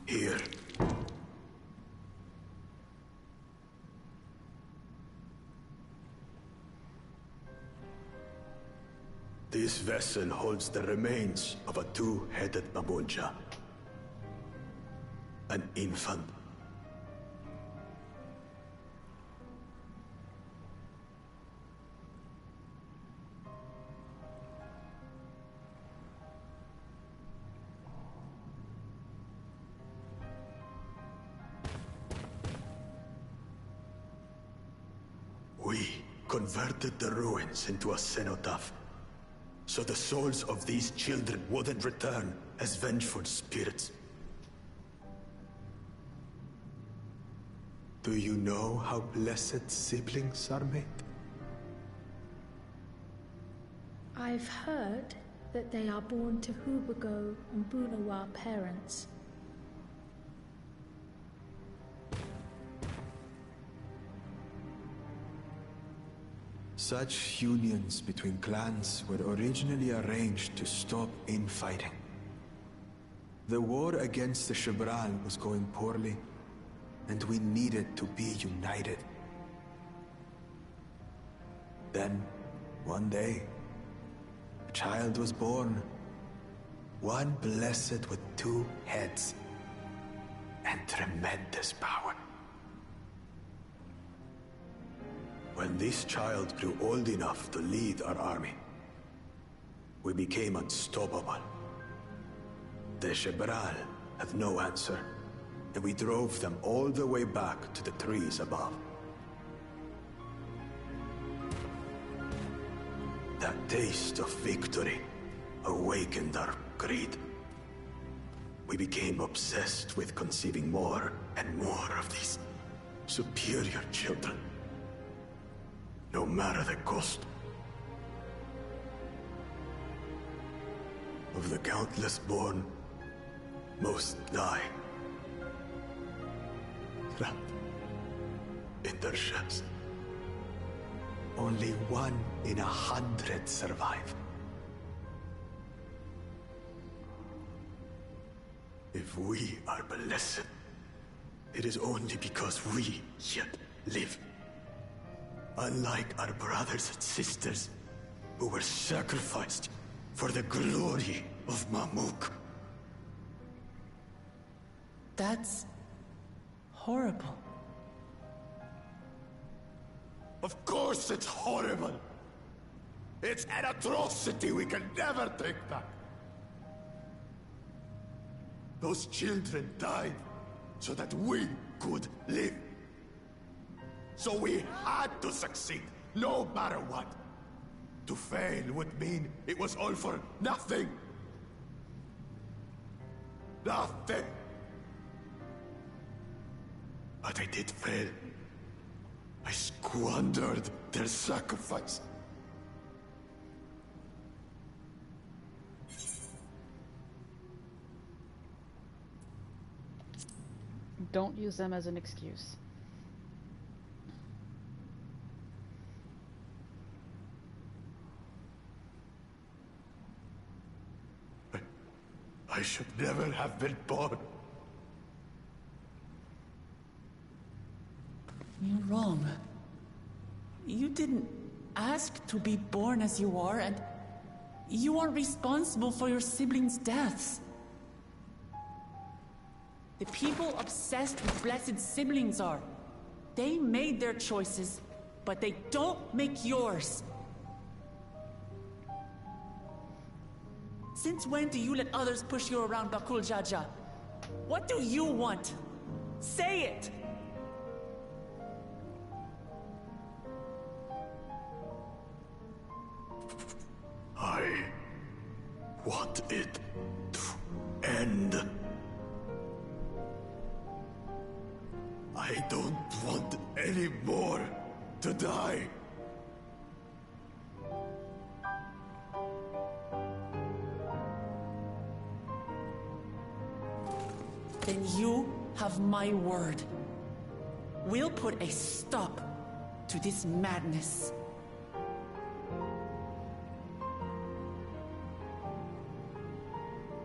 Here. This vessel holds the remains of a two-headed Mabulja. An infant. We converted the ruins into a cenotaph, so the souls of these children wouldn't return as vengeful spirits. Do you know how blessed siblings are made? I've heard that they are born to Hubago and Bunawa parents. Such unions between clans were originally arranged to stop infighting. The war against the Shibral was going poorly, and we needed to be united. Then, one day, a child was born. One blessed with two heads and tremendous power. When this child grew old enough to lead our army, we became unstoppable. The Shibral had no answer, and we drove them all the way back to the trees above. That taste of victory awakened our greed. We became obsessed with conceiving more and more of these superior children. No matter the cost. Of the countless born, most die. Trapped in their ships. Only 1 in 100 survive. If we are blessed, it is only because we yet live. Unlike our brothers and sisters, who were sacrificed for the glory of Mamuk. That's horrible. Of course it's horrible! It's an atrocity we can never take back. Those children died so that we could live. So we had to succeed, no matter what. To fail would mean it was all for nothing. Nothing. But I did fail. I squandered their sacrifice. Don't use them as an excuse. I should never have been born. You're wrong. You didn't ask to be born as you are, and you aren't responsible for your siblings' deaths. The people obsessed with blessed siblings are. They made their choices, but they don't make yours. Since when do you let others push you around, Bakul Jaja? What do you want? Say it! I want it to end. I don't want any more to die. Then you have my word. We'll put a stop to this madness.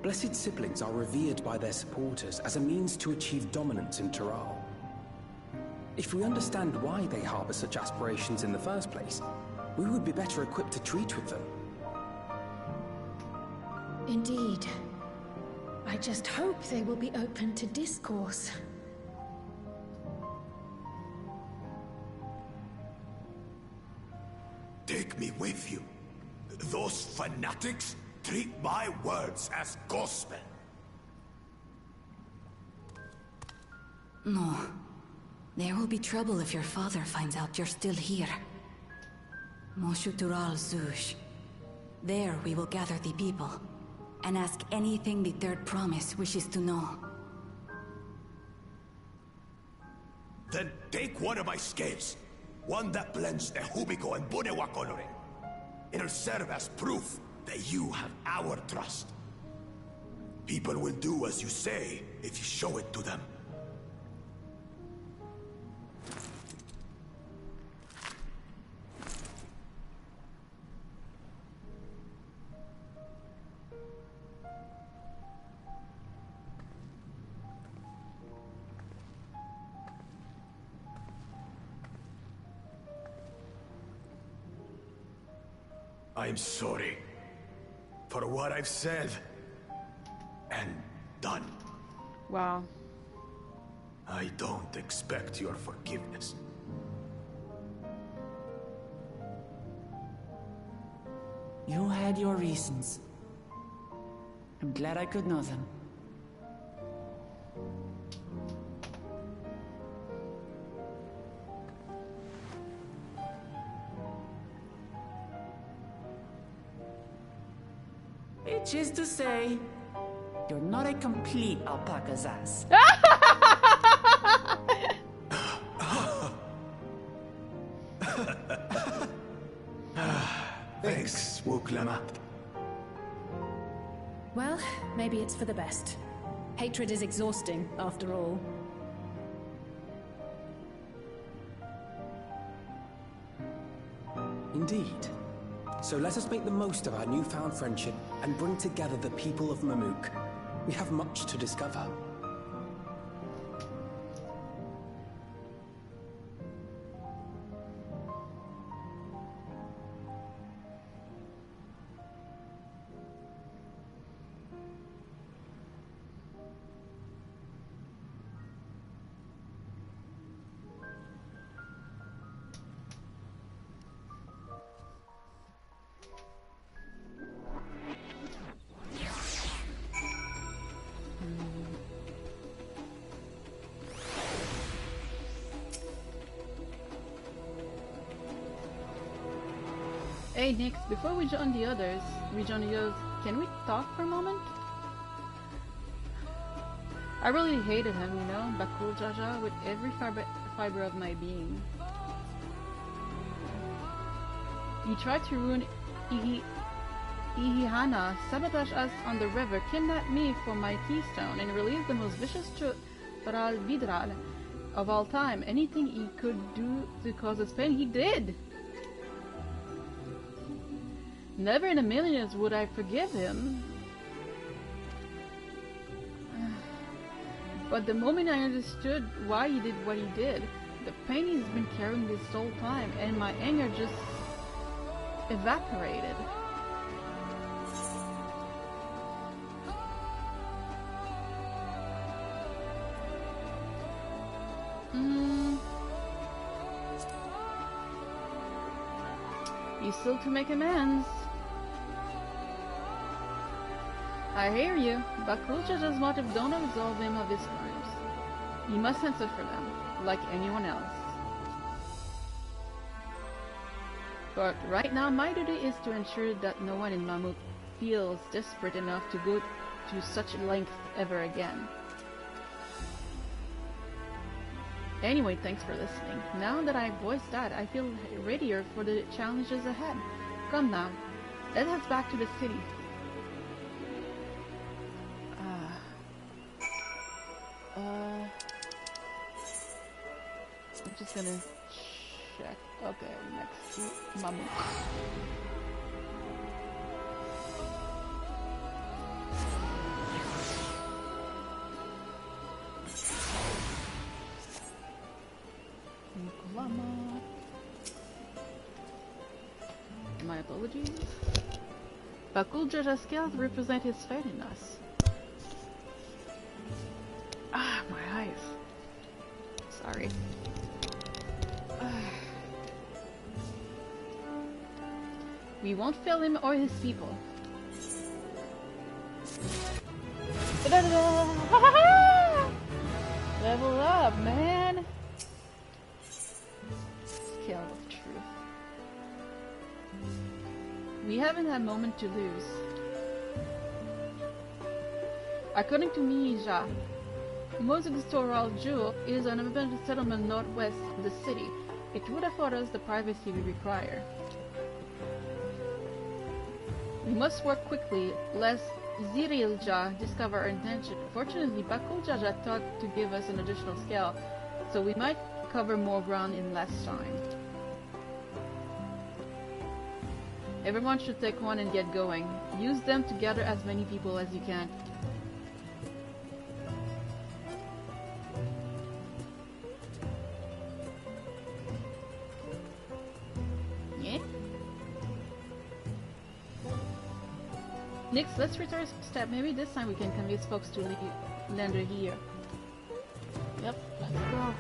Blessed siblings are revered by their supporters as a means to achieve dominance in Taral. If we understand why they harbor such aspirations in the first place, we would be better equipped to treat with them. Indeed. I just hope they will be open to discourse. Take me with you. Those fanatics treat my words as gospel. No. There will be trouble if your father finds out you're still here. Moshutural Zush. There we will gather the people, and ask anything the Third Promise wishes to know. Then take one of my scales. One that blends the Hubiko and Bunewa coloring. It'll serve as proof that you have our trust. People will do as you say if you show it to them. I'm sorry for what I've said and done. Wow. I don't expect your forgiveness. You had your reasons. I'm glad I could know them. Which is to say, you're not a complete alpaca's ass. Thanks, Wuklama. Well, maybe it's for the best. Hatred is exhausting, after all. Indeed. So let us make the most of our newfound friendship and bring together the people of Mamuk. We have much to discover. Hey Nix, before we join the others, can we talk for a moment? I really hated him, you know, Bakul Jaja, with every fiber of my being. He tried to ruin Ihihana, sabotage us on the river, kidnap me for my keystone, and release the most vicious Chutral Vidral of all time. Anything he could do to cause us pain, he did! Never in a million years would I forgive him. But the moment I understood why he did what he did, the pain he's been carrying this whole time, and my anger just evaporated. You still to make amends. I hear you, but Kulchaja's motive don't absolve him of his crimes. He must answer for them, like anyone else. But right now, my duty is to ensure that no one in Mamuk feels desperate enough to go to such length ever again. Anyway, thanks for listening. Now that I've voiced that, I feel readier for the challenges ahead. Come now, let's head back to the city. I'm just gonna check. Okay, next to Mamuk. My apologies. Bakul Jaja's skills represent his faith in us. Ah, my eyes. Sorry. We won't fail him or his people. Level up, man! Scale of truth. We haven't had a moment to lose. According to Mija, most of the Toral Jewel is an abandoned settlement northwest of the city. It would afford us the privacy we require. We must work quickly, lest Zirilja discover our intention. Fortunately, Bakul Jaja thought to give us an additional scale, so we might cover more ground in less time. Everyone should take one and get going. Use them to gather as many people as you can. Next, let's retrace step. Maybe this time we can convince folks to land her here. Yep, let's go.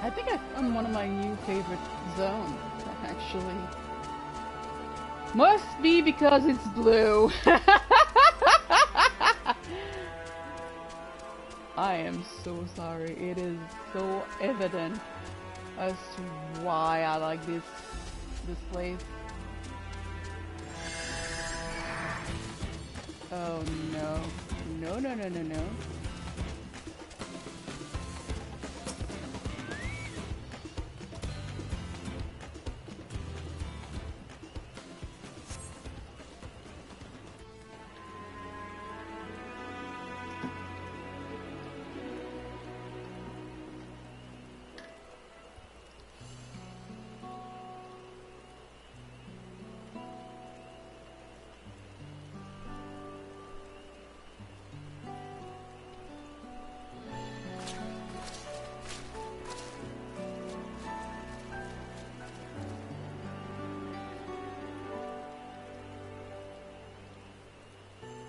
I think I found one of my new favorite zones, actually. Must be because it's blue. I am so sorry. It is so evident as to why I like this place. Oh no. No, no, no, no, no.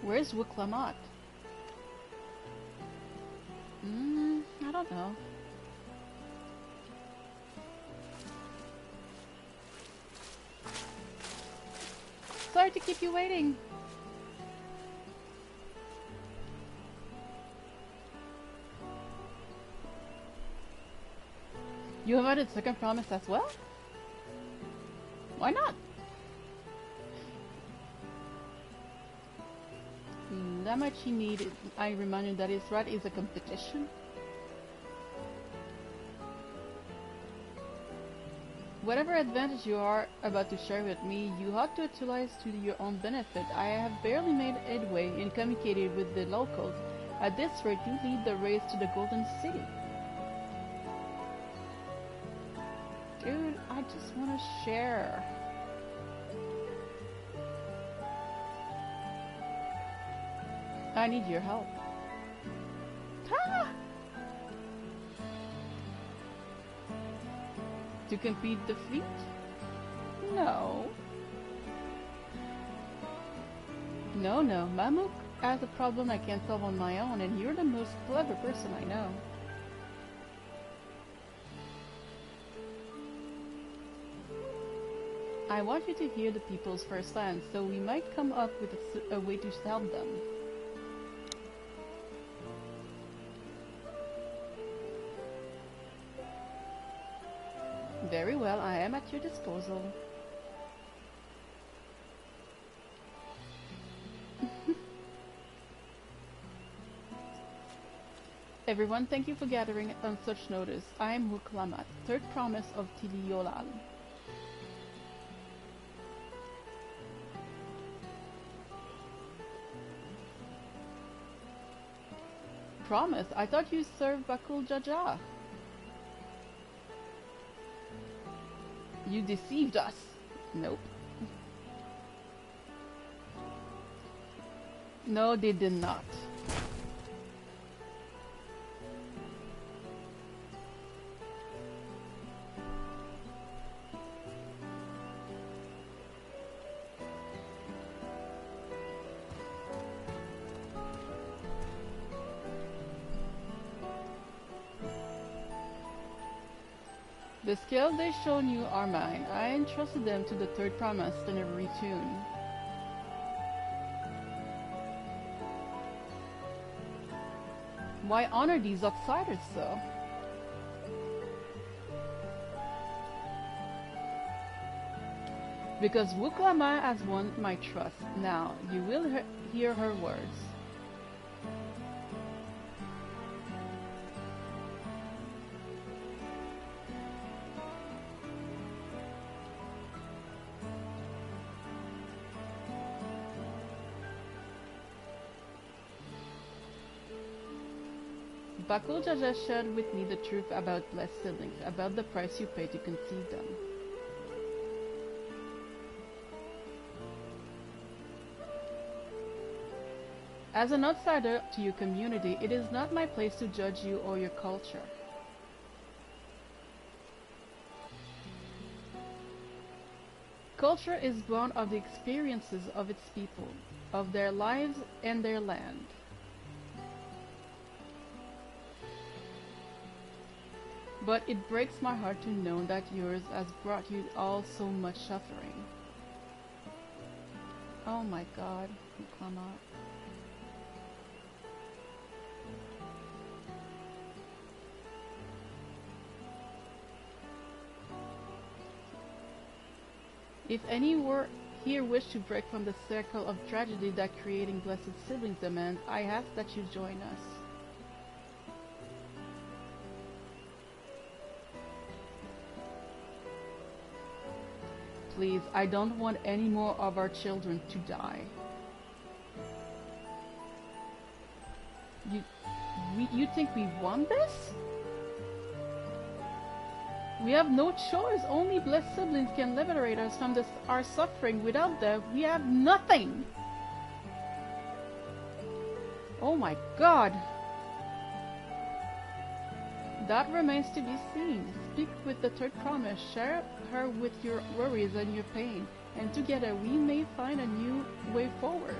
Where's Wiklamat? I don't know. Sorry to keep you waiting. You have added second promise as well? Why not? That much you need. I remind you that his rat is a competition. Whatever advantage you are about to share with me, you ought to utilize to your own benefit. I have barely made headway in communicating with the locals. At this rate, you lead the race to the Golden City. Dude, I just want to share. I need your help. Ah! To compete the fleet? No. No, no. Mamuk has a problem I can't solve on my own, and you're the most clever person I know. I want you to hear the people's firsthand, so we might come up with a way to help them. Very well, I am at your disposal. Everyone, thank you for gathering on such notice. I am Wiklamat, third promise of Tiliolal. Promise? I thought you served Bakul Jaja. You deceived us. Nope. No, they did not. The skills they've shown you are mine. I entrusted them to the third promise to never return. Why honor these outsiders so? Because Wuklama has won my trust. Now, you will hear her words. Bakul Jaja shared with me the truth about blessed siblings, about the price you pay to conceive them. As an outsider to your community, it is not my place to judge you or your culture. Culture is born of the experiences of its people, of their lives and their land. But it breaks my heart to know that yours has brought you all so much suffering. Oh my God, Wuklama. If any were here wish to break from the circle of tragedy that creating blessed siblings demands, I ask that you join us. Please, I don't want any more of our children to die. You think we want this? We have no choice. Only blessed siblings can liberate us from our suffering. Without them, we have nothing. Oh my God. That remains to be seen. Speak with the third promise. Share her with your worries and your pain, and together we may find a new way forward.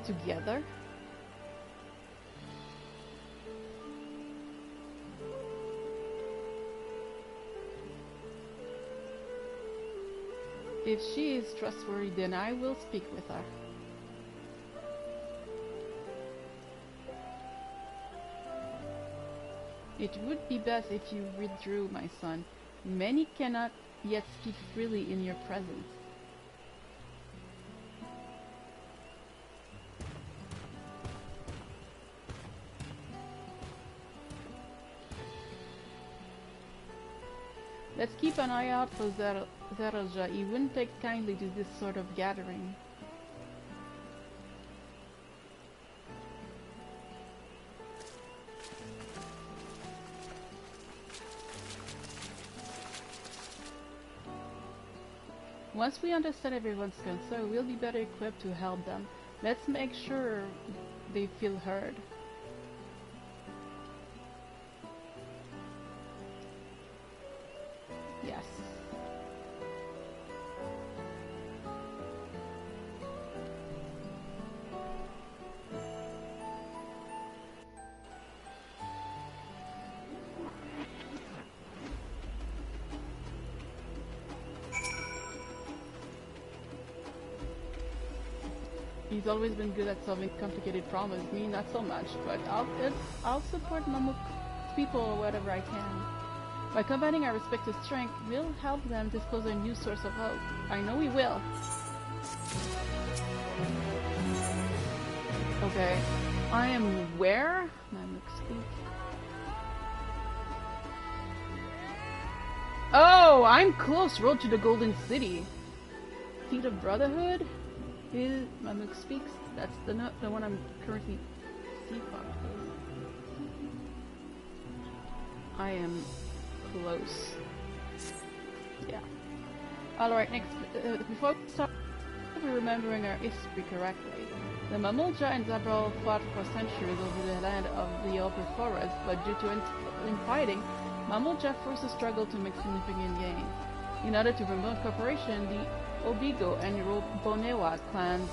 Together? If she is trustworthy, then I will speak with her. It would be best if you withdrew, my son. Many cannot yet speak freely in your presence. Let's keep an eye out for Zeralja. He wouldn't take kindly to this sort of gathering. Once we understand everyone's concern, we'll be better equipped to help them. Let's make sure they feel heard. Yes. He's always been good at solving complicated problems. Me, not so much, but I'll support Mamuk's people or whatever I can. By combining our respective strength, we'll help them disclose a new source of hope. I know we will. Okay. I am where? Mamuk speak. Oh, I'm close. Road to the Golden City. Feet of Brotherhood? Is Mamuk speaks? That's the one I'm currently seafogged with. I am close. Yeah. Alright, next, before we start remembering our history correctly, the Mamulja and Zabral fought for centuries over the land of the Upper Forest, but due to infighting, Mamulja forces struggled to make significant gains. In order to promote cooperation, the Obigo and Bonewa clans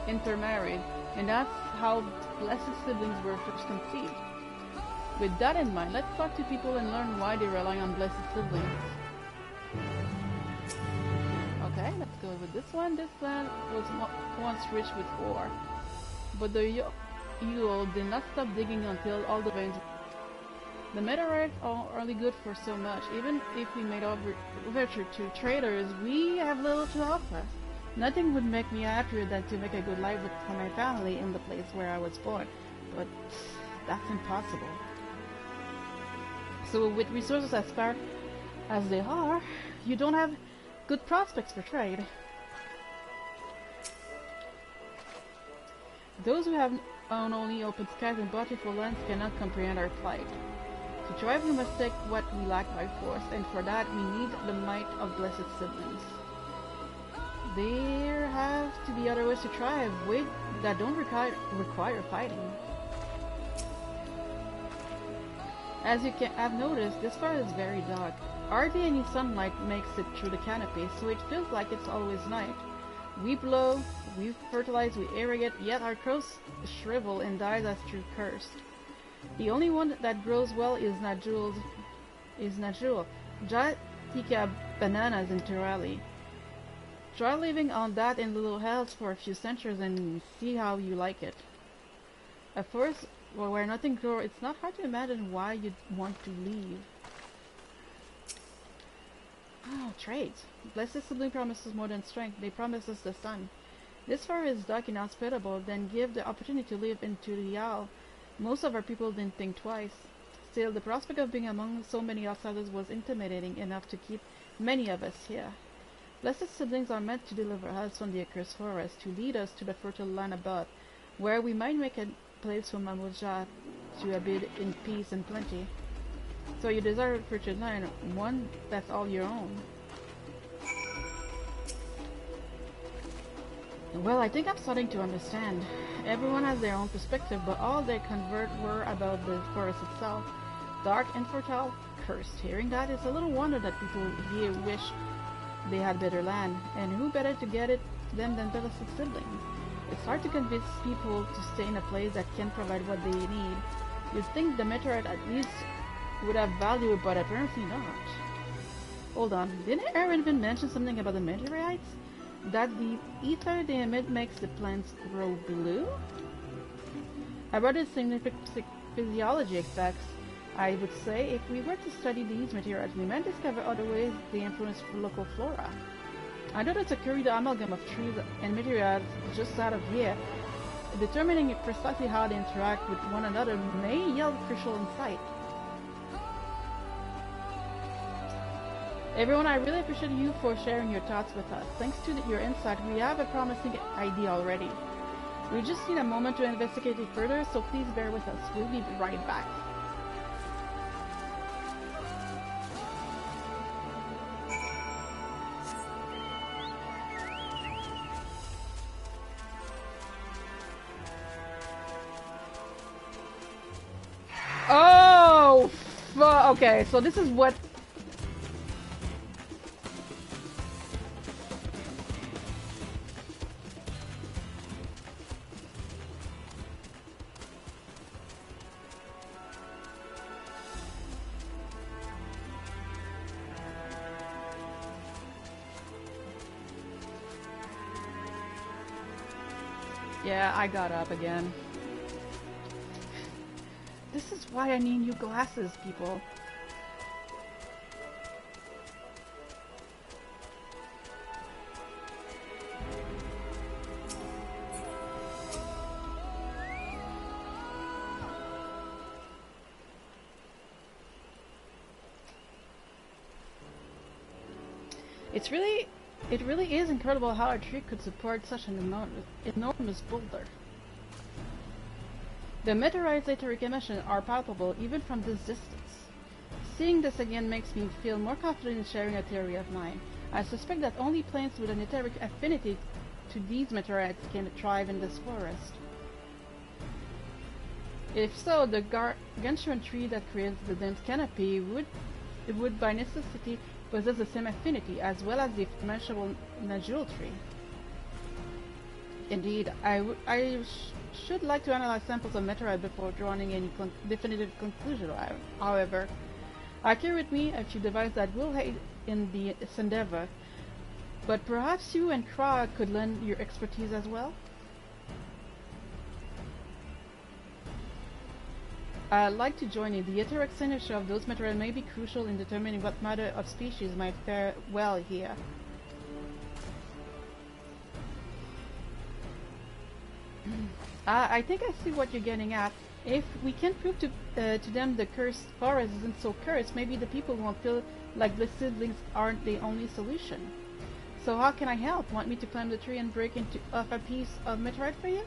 intermarried, and that's how blessed siblings were first conceived. With that in mind, let's talk to people and learn why they rely on blessed siblings. Okay, let's go with this one. This land was once rich with ore, but the Yule did not stop digging until all the veins. The meteorites are only good for so much. Even if we made overture to traders, we have little to offer. Nothing would make me happier than to make a good life for my family in the place where I was born, but that's impossible. So with resources as sparse as they are, you don't have good prospects for trade. Those who have owned only open skies and bountiful lands cannot comprehend our plight. To thrive, we must take what we lack by force, and for that we need the might of blessed siblings. There have to be other ways to thrive, ways that don't require fighting. As you can have noticed, this forest is very dark. Hardly any sunlight makes it through the canopy, so it feels like it's always night. We blow, we fertilize, we irrigate, yet our growth shrivel and dies as through cursed. The only one that grows well is Najul. Jatika bananas in Turali. Try living on that in little hills for a few centuries and see how you like it. A forest where nothing grows, it's not hard to imagine why you'd want to leave. Oh, trades. Blessed sibling promises more than strength. They promise us the sun. This forest is dark and hospitable, then give the opportunity to live into the owl. Most of our people didn't think twice. Still, the prospect of being among so many outsiders was intimidating enough to keep many of us here. Blessed siblings are meant to deliver us from the accursed forest, to lead us to the fertile land above, where we might make a place for Mamulja to abide in peace and plenty. So you desire a fertile land, one that's all your own. Well, I think I'm starting to understand. Everyone has their own perspective, but all they convert were about the forest itself. Dark and fertile, cursed. Hearing that, it's a little wonder that people here wish they had better land, and who better to get it than blessed siblings? It's hard to convince people to stay in a place that can provide what they need. You'd think the meteorite at least would have value, but apparently not. Hold on, didn't Erwin mention something about the meteorites? That the ether they emit makes the plants grow blue? About its significant physiology effects, I would say if we were to study these meteorites, we might discover other ways they influence local flora. I know that's a curious amalgam of trees and meteorites just out of here. Determining precisely how they interact with one another may yield crucial insight. Everyone, I really appreciate you for sharing your thoughts with us. Thanks to your insight, we have a promising idea already. We just need a moment to investigate it further, so please bear with us. We'll be right back. Oh! Okay, so this is what... Yeah, I got up again. This is why I need new glasses, people. It's really It really is incredible how a tree could support such an enormous boulder. The meteorites etheric emissions are palpable even from this distance. Seeing this again makes me feel more confident in sharing a theory of mine. I suspect that only plants with an etheric affinity to these meteorites can thrive in this forest. If so, the gargantuan tree that creates the dense canopy would by necessity possess the same affinity, as well as the mentionable Najul tree. Indeed, I should like to analyze samples of meteorite before drawing any definitive conclusion. However, I carry with me a few devices that will aid in this endeavor, but perhaps you and Kra could lend your expertise as well? I'd like to join you. The etheric signature of those materials may be crucial in determining what matter of species might fare well here. I think I see what you're getting at. If we can prove to them the cursed forest isn't so cursed, maybe the people won't feel like the siblings aren't the only solution. So how can I help? Want me to climb the tree and break off a piece of meteorite for you?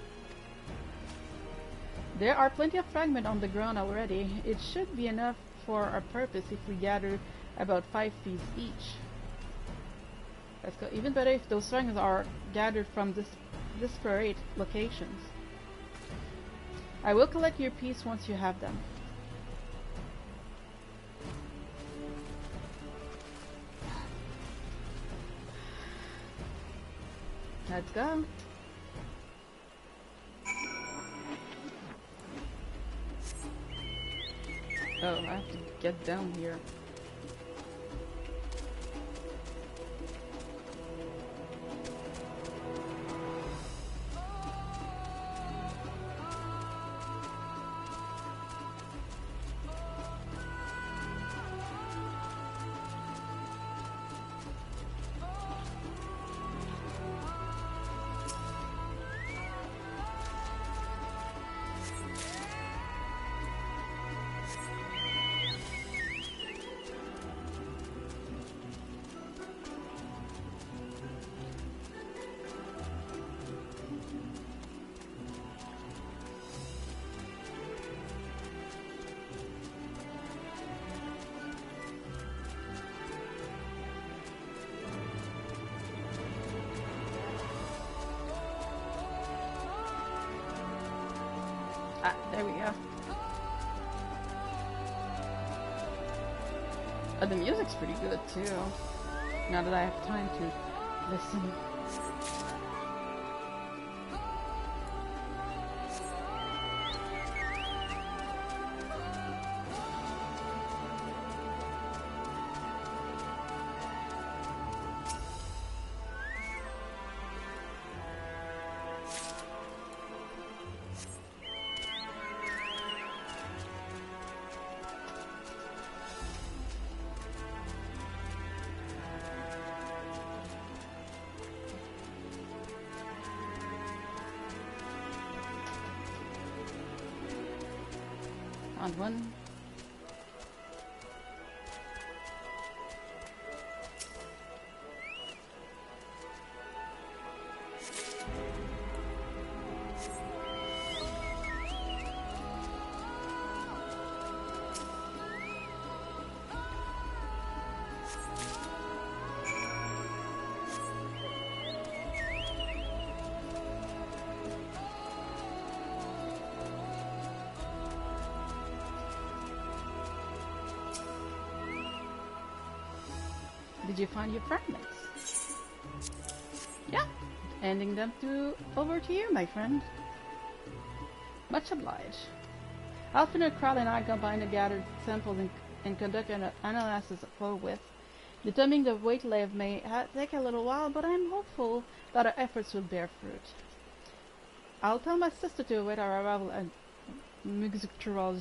There are plenty of fragments on the ground already. It should be enough for our purpose if we gather about 5 pieces each. Let's go. Even better if those fragments are gathered from disparate locations. I will collect your piece once you have them. Let's go. Oh, I have to get down here. Ah, there we go. The music's pretty good too. Now that I have time to listen. On one. Did you find your fragments? Yeah, handing them over to you, my friend. Much obliged. Alfina, Kral, and I combine the gathered samples and conduct an analysis forthwith. Determining the weight left may take a little while, but I am hopeful that our efforts will bear fruit. I'll tell my sister to await our arrival at Mugzuktural,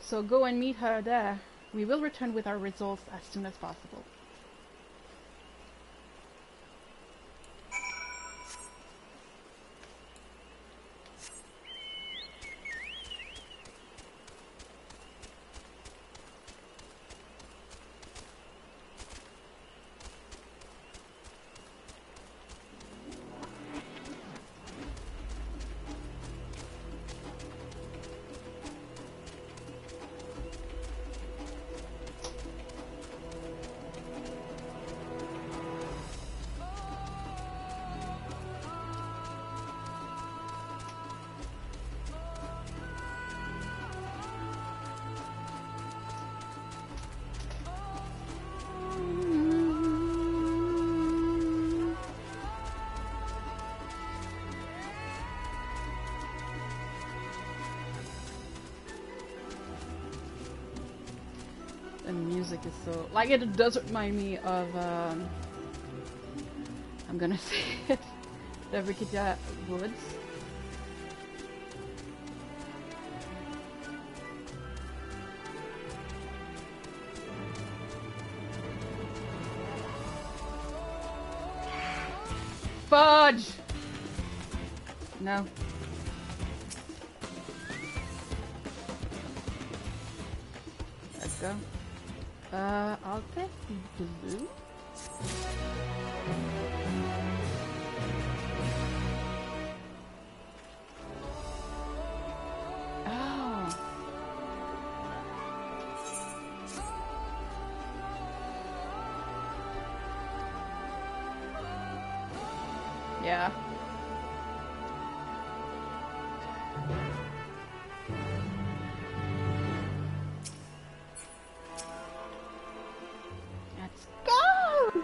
so go and meet her there. We will return with our results as soon as possible. and music is so... Like, it does remind me of, I'm gonna say it, the Rikita Woods. Fudge! No. Let's go. I'll take blue. Oh. Yeah. Let's go!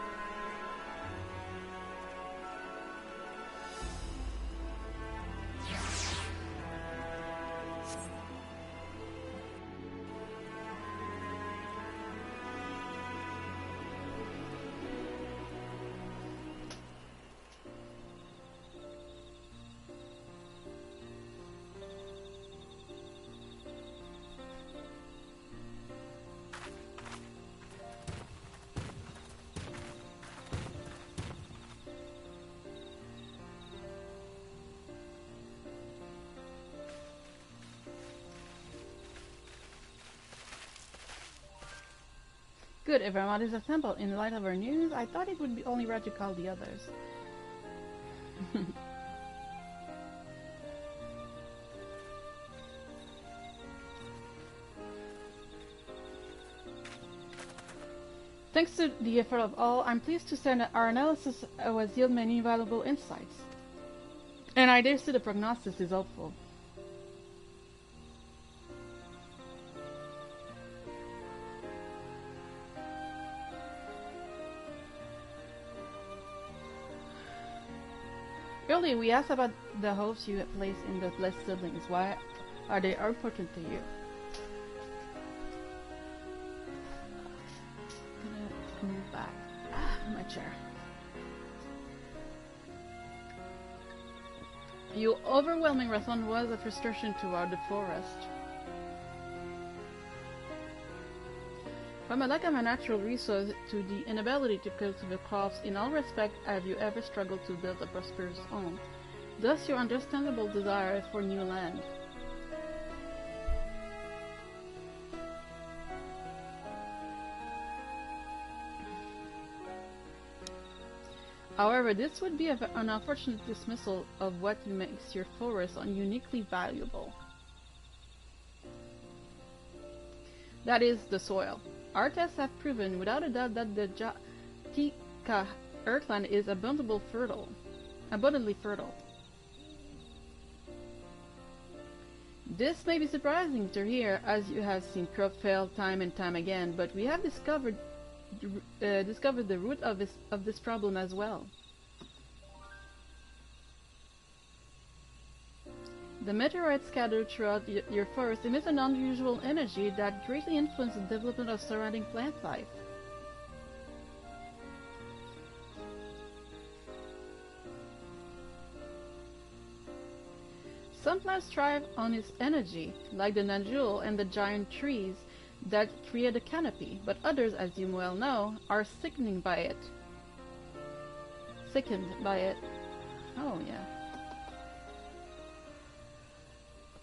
Good, if Ramad is assembled in light of our news, I thought it would be only right to call the others. Thanks to the effort of all, I'm pleased to say that our analysis has yielded many valuable insights. And I dare say the prognosis is hopeful. Earlier, we asked about the hopes you have placed in the blessed siblings. Why are they important to you? I'm gonna move back. My chair. Your overwhelming response was a frustration toward the forest. From a lack of a natural resource to the inability to cultivate crops, in all respects have you ever struggled to build a prosperous home? Thus your understandable desire for new land. However, this would be an unfortunate dismissal of what makes your forest uniquely valuable. That is, the soil. Our tests have proven without a doubt that the Tika earthland is abundantly fertile. This may be surprising to hear, as you have seen crops fail time and time again, but we have discovered the root of this problem as well. The meteorites scattered throughout your forest emit an unusual energy that greatly influences the development of surrounding plant life. Some plants thrive on its energy, like the nanjul and the giant trees that create a canopy, but others, as you well know, are sickened by it. Oh, yeah.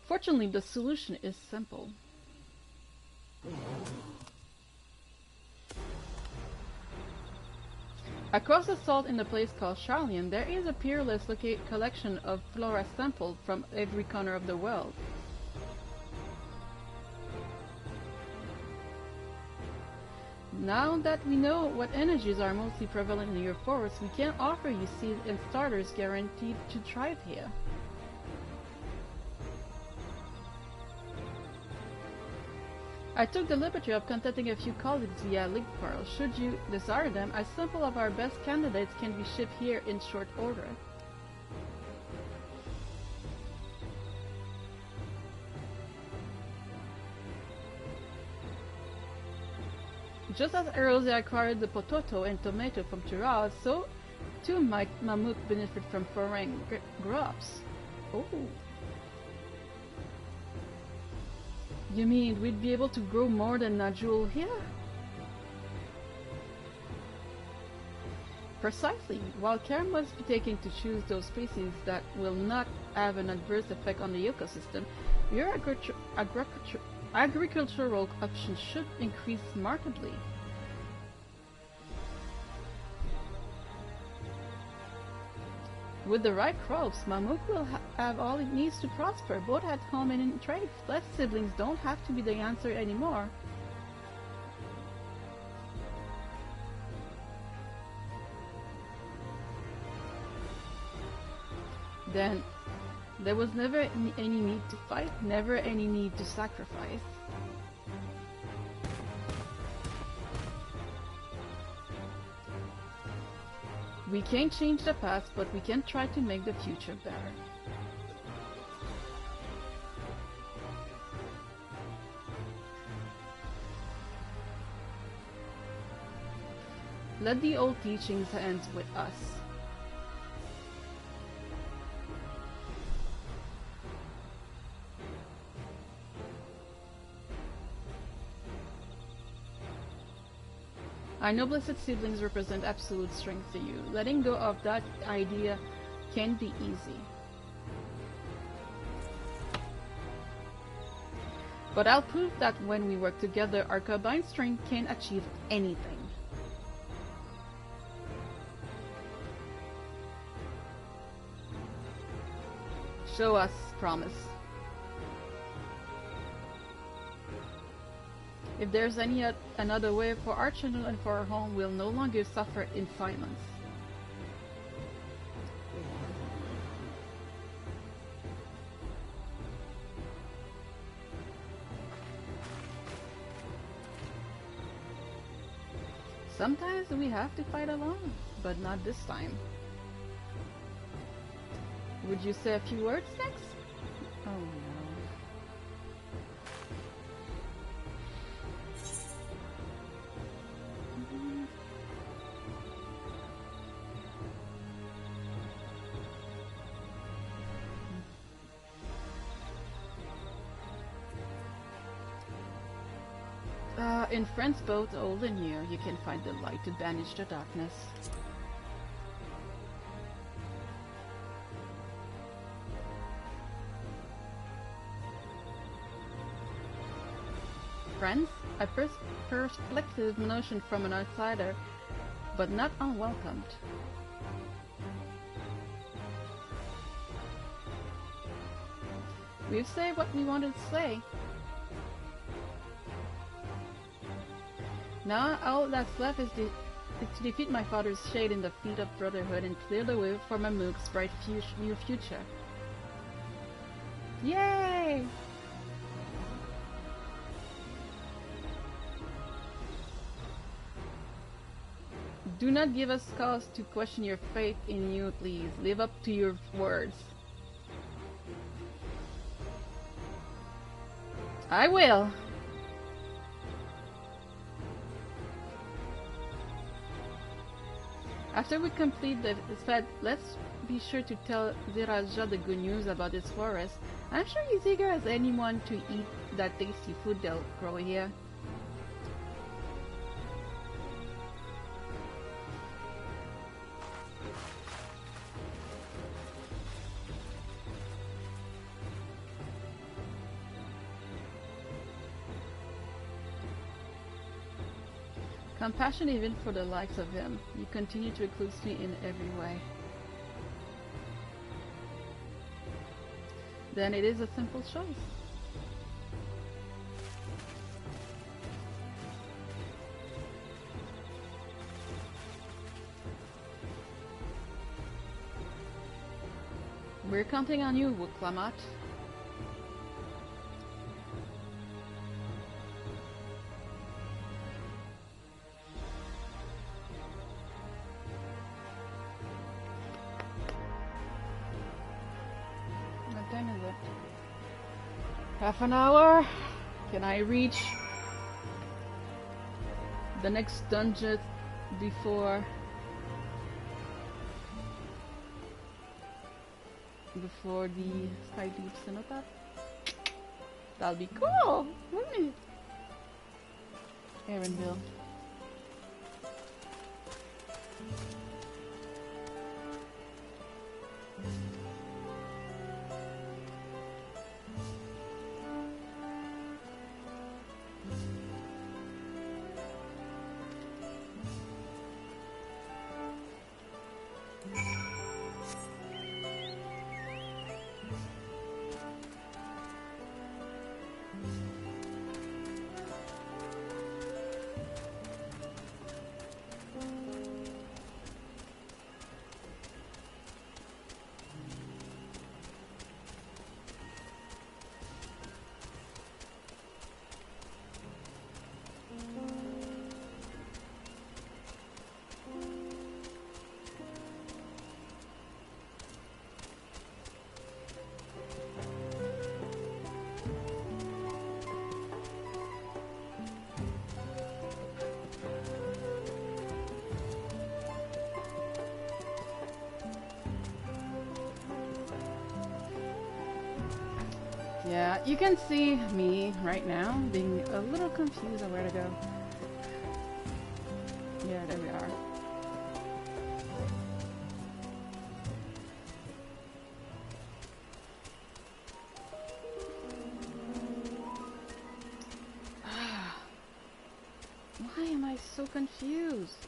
Fortunately, the solution is simple. Across the salt in the place called Charlian, there is a peerless collection of flora sampled from every corner of the world. Now that we know what energies are mostly prevalent in your forest, we can offer you seeds and starters guaranteed to thrive here. I took the liberty of contacting a few colleagues via link portal. Should you desire them, a sample of our best candidates can be shipped here in short order. Just as Erosia acquired the potato and tomato from Tiraz, so too might Mamuk benefit from foreign crops. Oh. You mean we'd be able to grow more than Najul here? Precisely. While care must be taken to choose those species that will not have an adverse effect on the ecosystem, your agricultural options should increase markedly. With the right crops, Mamuk will have all it needs to prosper, both at home and in trade. Blessed siblings don't have to be the answer anymore. Then, there was never any need to fight, never any need to sacrifice. We can't change the past, but we can try to make the future better. Let the old teachings end with us. I know blessed siblings represent absolute strength to you. Letting go of that idea can be easy. But I'll prove that when we work together, our combined strength can achieve anything. Show us, promise. If there's another way for our channel and for our home, we'll no longer suffer in silence. Sometimes we have to fight alone, but not this time. Would you say a few words next? Oh no. In friends both old and near, you can find the light to banish the darkness. Friends, a perspective notion from an outsider, but not unwelcomed. We've said what we wanted to say. Now all that's left is to defeat my father's shade in the feet of brotherhood and clear the way for Mamuk's bright new future. Yay! Do not give us cause to question your faith in you, please. Live up to your words. I will. After we complete this fed, let's be sure to tell Ziraja the good news about this forest. I'm sure he's eager as anyone to eat that tasty food they'll grow here. Compassion even for the likes of him. You continue to eclipse me in every way. Then it is a simple choice. We're counting on you, Wuklamat. Half an hour? Can I reach the next dungeon before the Sky Deep Cenotaph. That'll be cool, wouldn't it? Aaronville. Yeah, you can see me right now being a little confused on where to go. Yeah, there we are. Why am I so confused?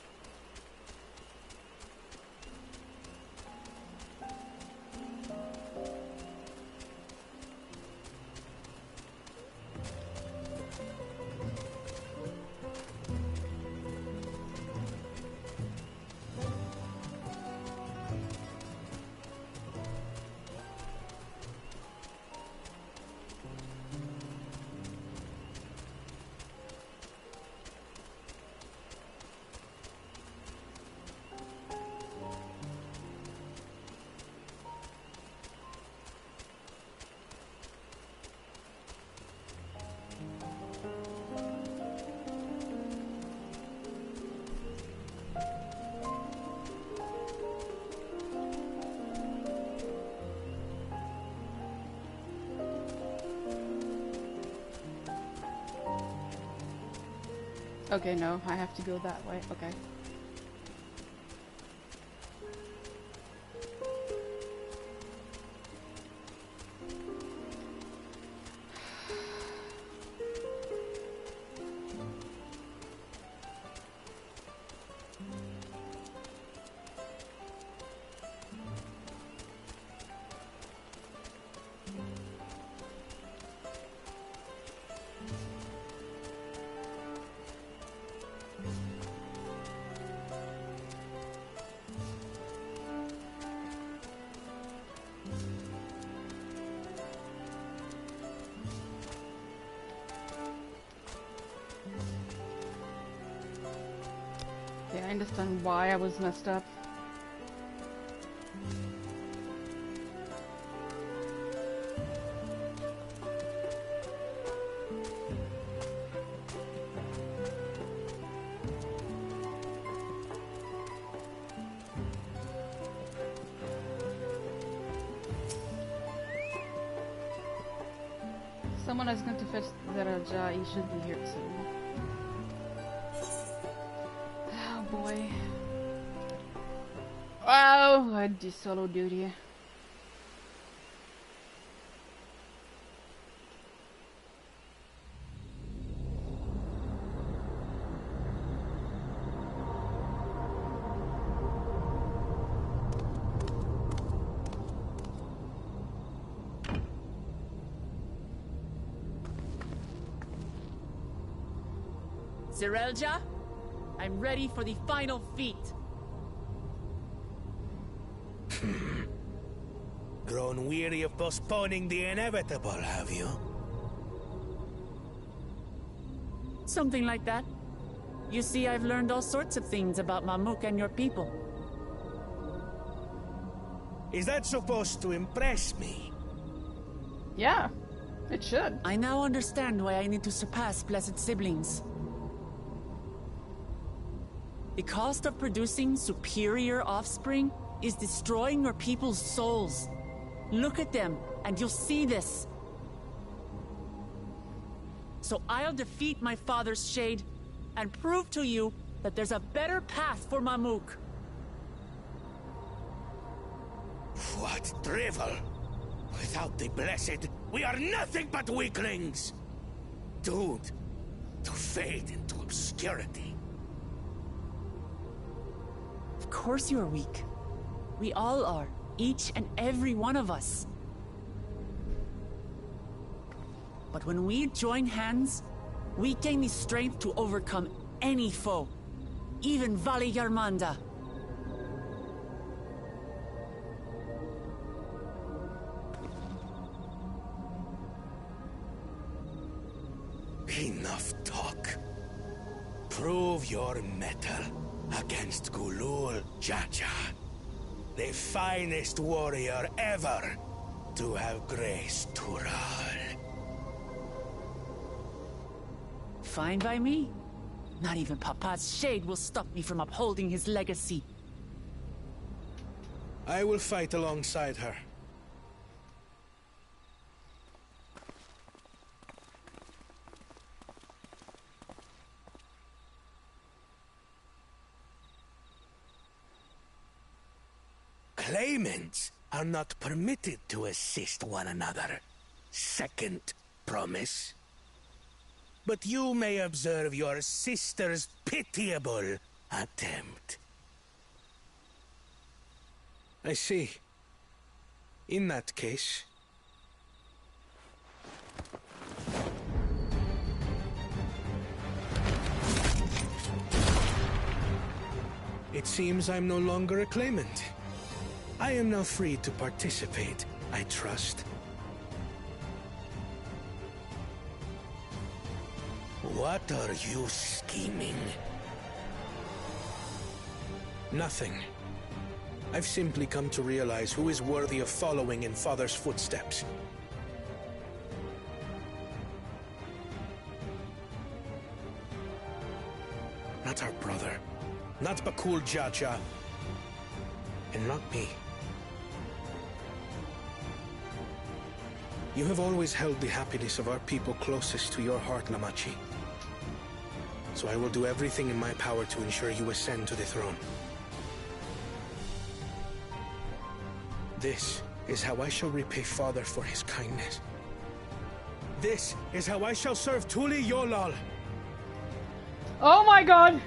Okay, no, I have to go that way. Okay. I understand why I was messed up. Someone is going to fetch Zeraja. He should be here soon. Boy. Wow, I did solo duty. Zerelja? I'm ready for the final feat. Grown weary of postponing the inevitable, have you? Something like that. You see, I've learned all sorts of things about Mamuk and your people. Is that supposed to impress me? Yeah, it should. I now understand why I need to surpass blessed siblings. The cost of producing superior offspring is destroying your people's souls. Look at them, and you'll see this. So I'll defeat my father's shade, and prove to you that there's a better path for Mamuk. What drivel! Without the blessed, we are nothing but weaklings! Doomed to fade into obscurity. Of course you're weak. We all are, each and every one of us. But when we join hands, we gain the strength to overcome any foe, even Vali Yarmanda. Enough talk. Prove your mettle against Gulul Jaja, the finest warrior ever to have graced Tural. Fine by me. Not even Papa's shade will stop me from upholding his legacy. I will fight alongside her. Claimants are not permitted to assist one another. Second promise. But you may observe your sister's pitiable attempt. I see. In that case... It seems I'm no longer a claimant. I am now free to participate, I trust. What are you scheming? Nothing. I've simply come to realize who is worthy of following in Father's footsteps. Not our brother. Not Bakul Jaja. And not me. You have always held the happiness of our people closest to your heart, Lamachi. So I will do everything in my power to ensure you ascend to the throne. This is how I shall repay Father for his kindness. This is how I shall serve Tuli Yolal. Oh my god!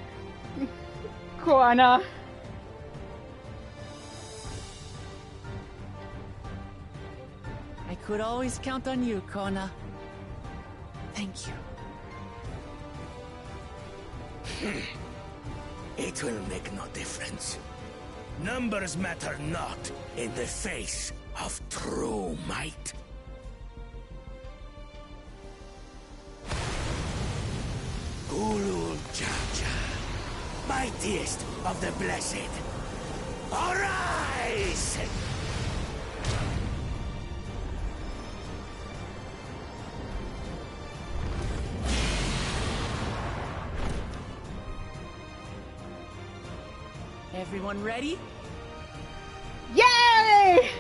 Koana. I could always count on you, Kona. Thank you. It will make no difference. Numbers matter not in the face of true might. Gulul Jaja, mightiest of the blessed, arise! Everyone ready? Yay!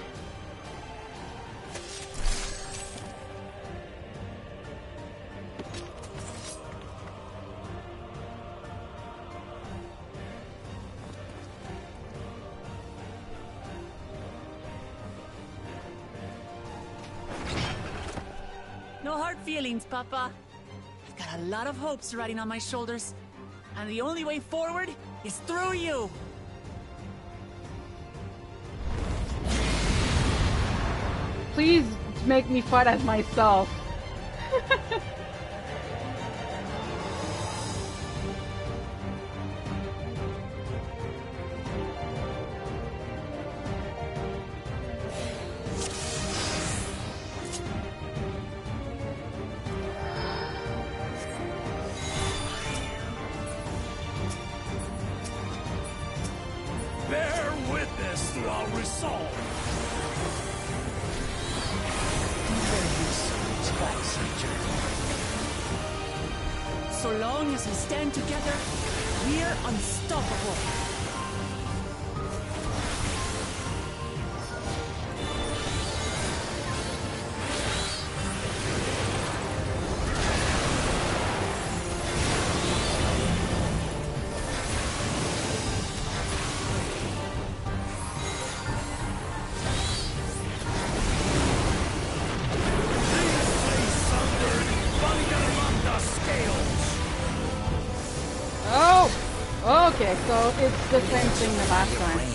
No hard feelings, Papa. I've got a lot of hopes riding on my shoulders, and the only way forward is through you. Please make me fight as myself. Bear witness to our resolve. So long as we stand together, We're unstoppable. Okay, so it's the same thing the last time.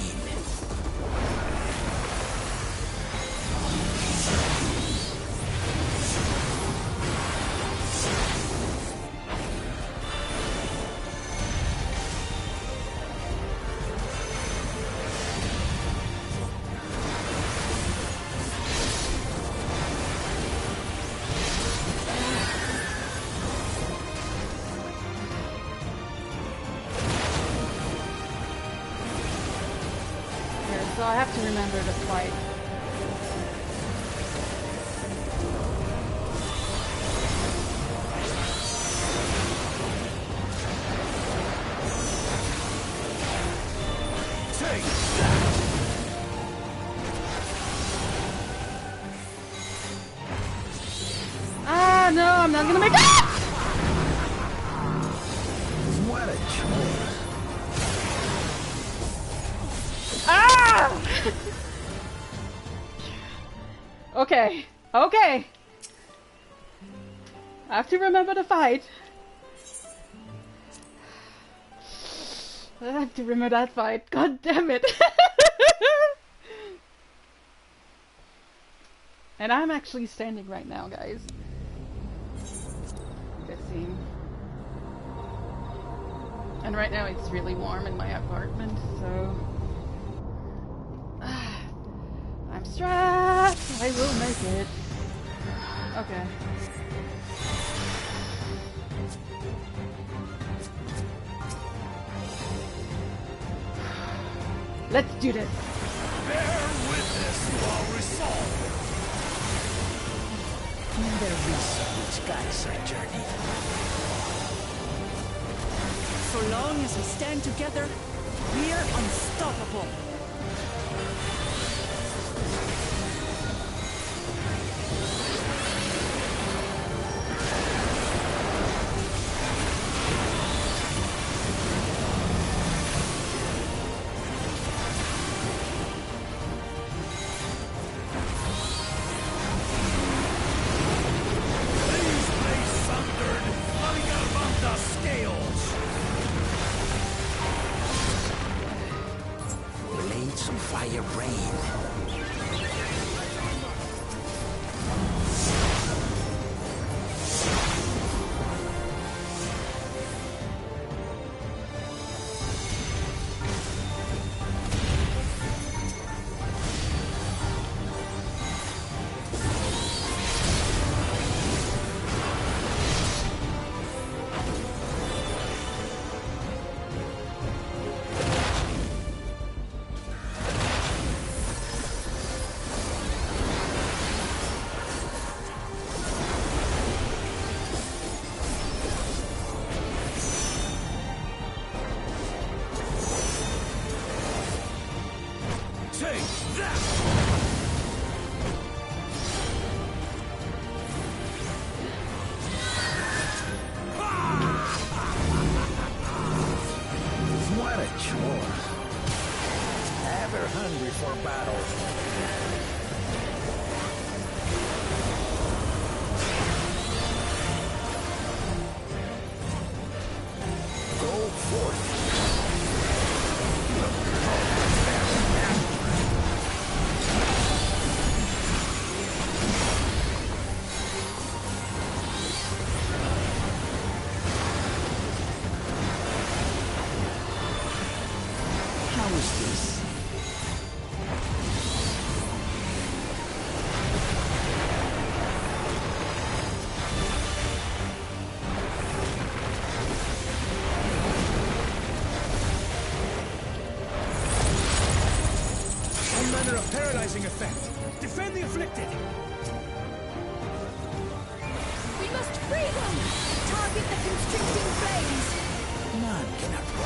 So I have to remember to fight. Take that! Ah, no, I'm not gonna make it! What a chore. Ah! Okay, okay. I have to remember to fight. I have to remember that fight. God damn it. And I'm actually standing right now, guys. Let's see. And right now it's really warm in my apartment, so... I'm stressed! I will make it. Okay. Let's do this! Bear witness to our resolve! The reason which guides our journey. So long as we stand together, we're unstoppable. Effect. Defend the afflicted! We must free them! Target the constricting flames! None can outrun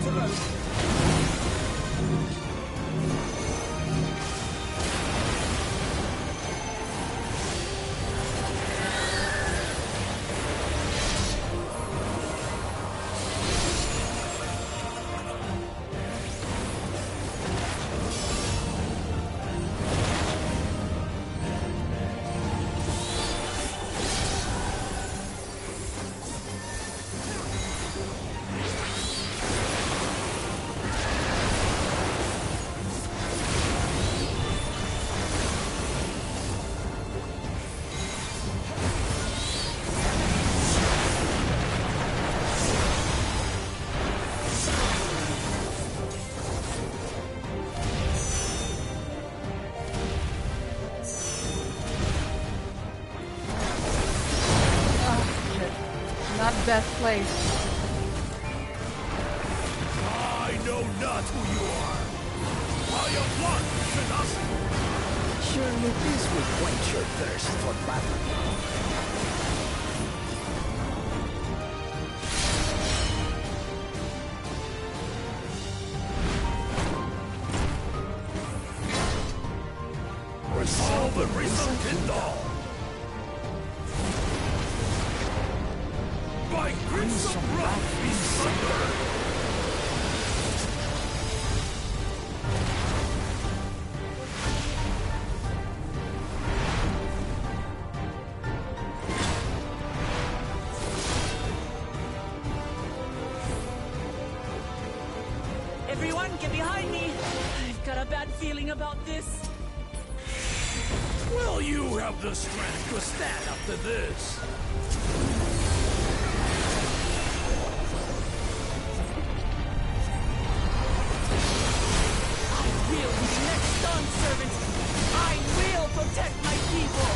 not alone. Best place. I know not who you are. I am one with us. Surely this will quench your thirst for battle. Resolve and result all. By crimson wrath be sundered! Everyone, get behind me! I've got a bad feeling about this. Will you have the strength to stand up to this? Servant, I will protect my people!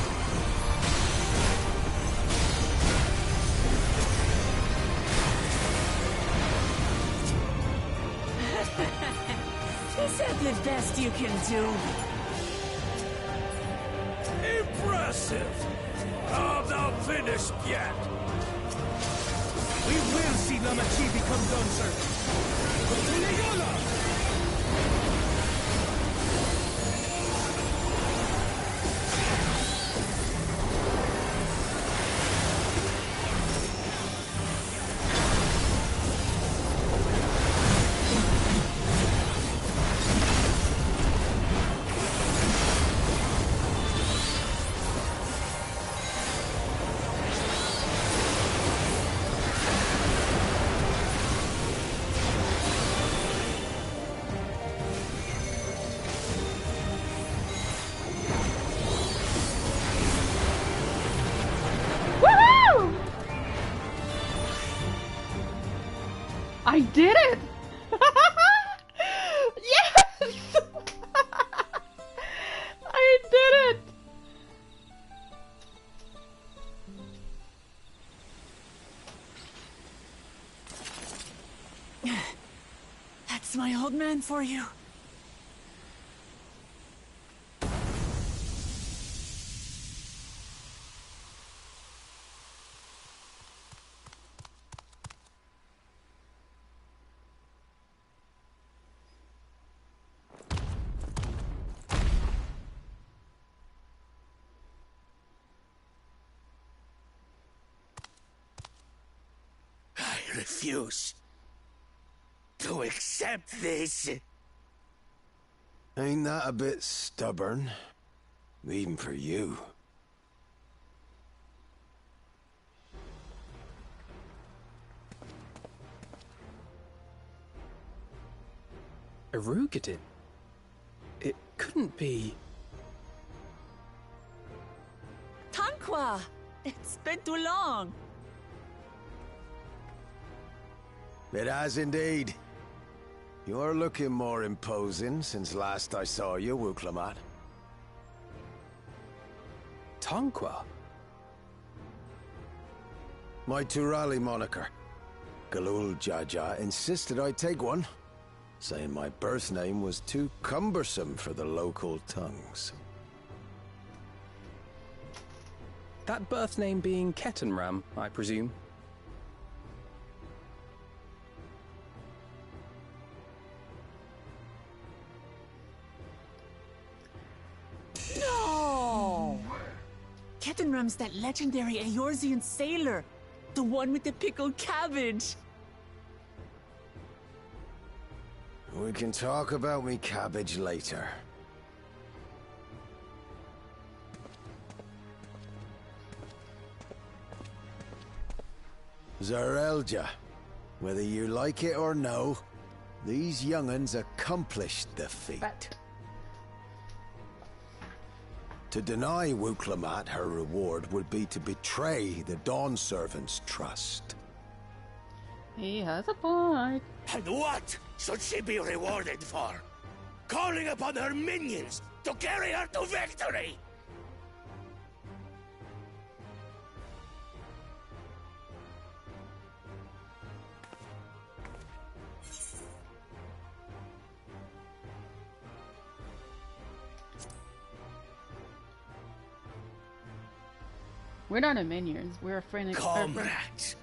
Is that the best you can do? Impressive! I'm not finished yet! We will see Yamijay become Dawntrail! I did it! Yes! I did it! That's my old man for you. I refuse to accept this. Ain't that a bit stubborn? Even for you. Erugated? It couldn't be... Tanqua! It's been too long. It has indeed. You're looking more imposing since last I saw you, Wuklamat. Tanqua? My Turali moniker. Galul Jaja insisted I take one, saying my birth name was too cumbersome for the local tongues. That birth name being Ketenram, I presume? Hiram's that legendary Eorzean sailor. The one with the pickled cabbage. We can talk about me cabbage later. Zarelja, whether you like it or no, these young'uns accomplished the feat. To deny Wuklamat her reward would be to betray the Dawn Servant's trust. He has a point. And what should she be rewarded for? Calling upon her minions to carry her to victory! We're not a minions, we're a friend. Comrades,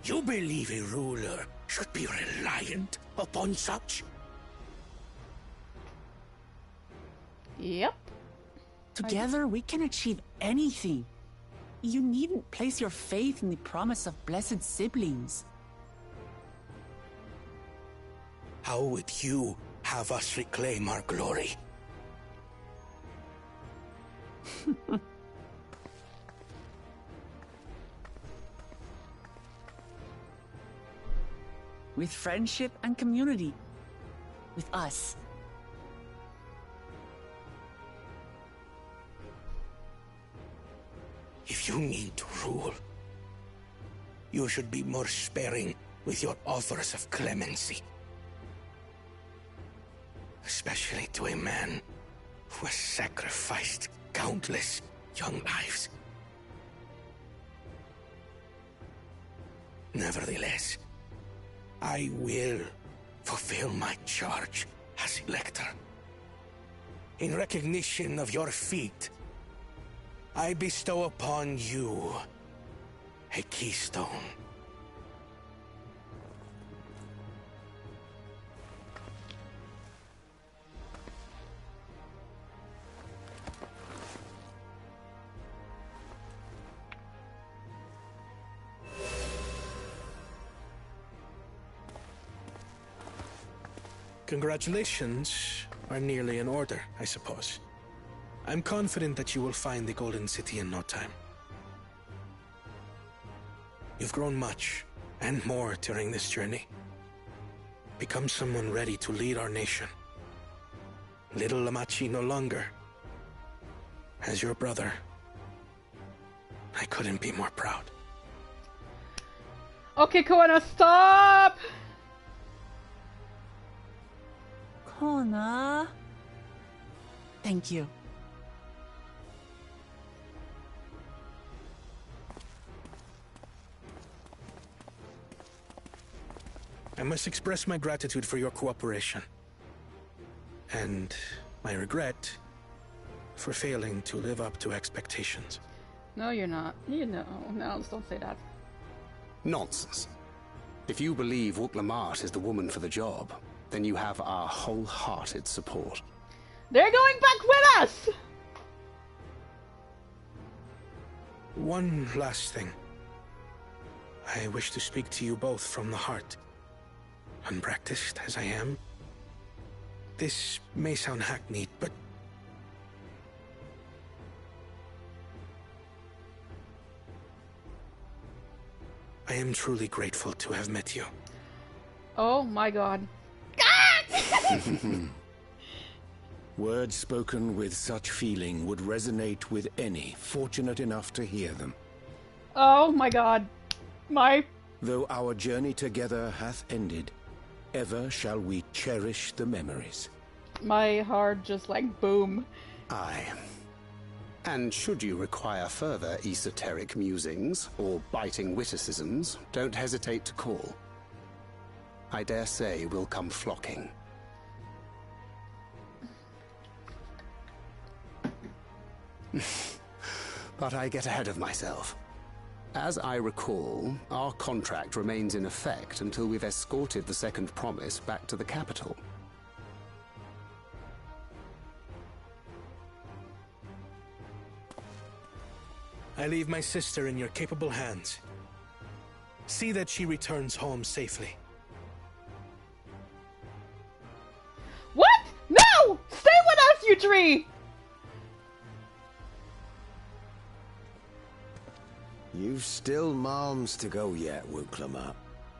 you believe a ruler should be reliant upon such? Yep. Together we can achieve anything. You needn't place your faith in the promise of blessed siblings. How would you have us reclaim our glory? With friendship and community. With us. If you need to rule, you should be more sparing with your offers of clemency. Especially to a man who has sacrificed countless young lives. Nevertheless, I will fulfill my charge as Elector. In recognition of your feat, I bestow upon you a keystone. Congratulations are nearly in order, I suppose. I'm confident that you will find the Golden City in no time. You've grown much, and more during this journey. Become someone ready to lead our nation. Little Lamachi no longer. As your brother, I couldn't be more proud. Okay, Koana, stop! Kona. Thank you. I must express my gratitude for your cooperation. And my regret for failing to live up to expectations. No, you're not. You know. No, don't say that. Nonsense. If you believe Wuklamat is the woman for the job, then you have our wholehearted support. They're going back with us! One last thing. I wish to speak to you both from the heart. Unpracticed as I am, this may sound hackneyed, but I am truly grateful to have met you. Oh my god. Words spoken with such feeling would resonate with any fortunate enough to hear them. Oh my god. Though our journey together hath ended, ever shall we cherish the memories. My heart just like boom. Aye. And should you require further esoteric musings or biting witticisms, don't hesitate to call. I dare say we'll come flocking. But I get ahead of myself. As I recall, our contract remains in effect until we've escorted the second promise back to the capital. I leave my sister in your capable hands. See that she returns home safely. What? No! Stay with us, you tree! You've still malms to go yet, Wuklama.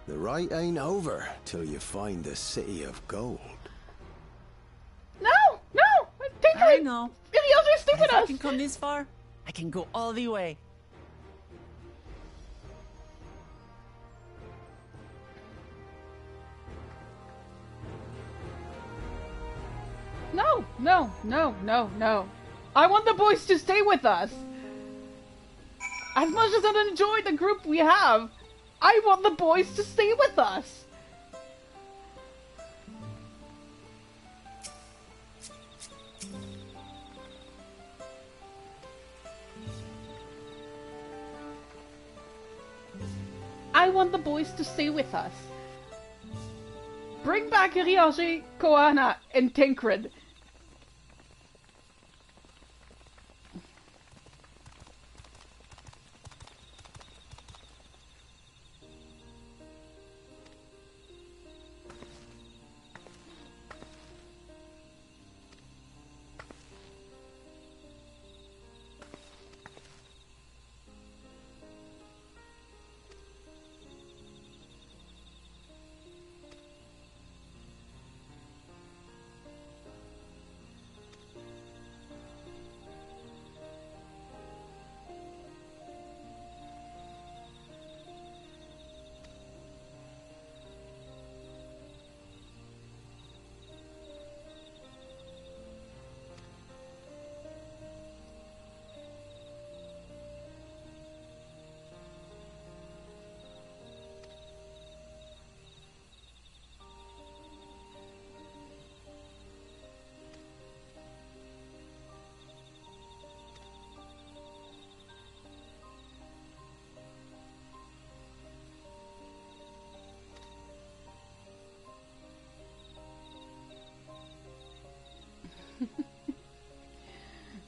The rite ain't over till you find the city of gold. No! No! Tinker! I know. Yamijay, stay with If us! I can come this far, I can go all the way. No! No! No! No! No! I want the boys to stay with us! As much as I enjoy the group we have, I want the boys to stay with us! I want the boys to stay with us. Bring back Yamijay, Koana, and Tancred.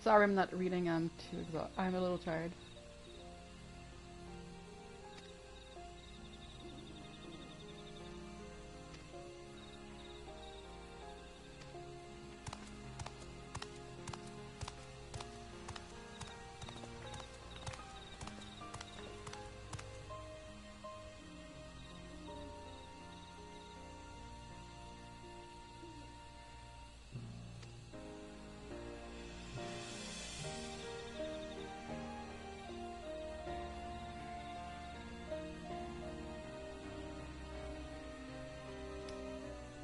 Sorry, I'm not reading. I'm too exhausted. I'm a little tired.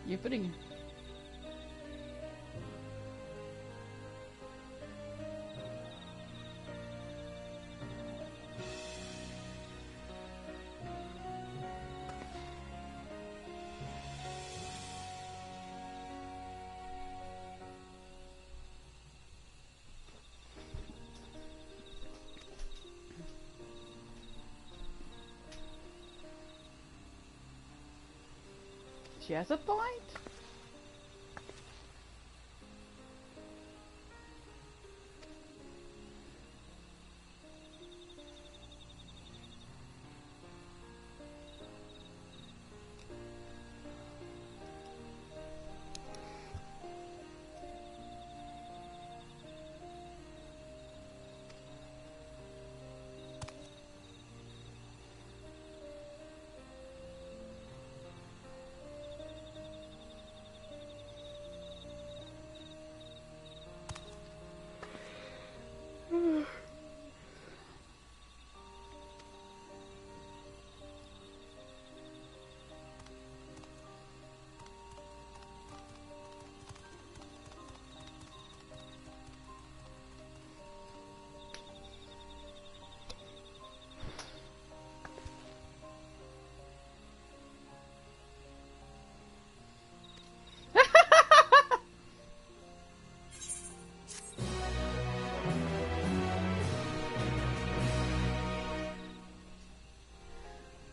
You're putting... She has a point?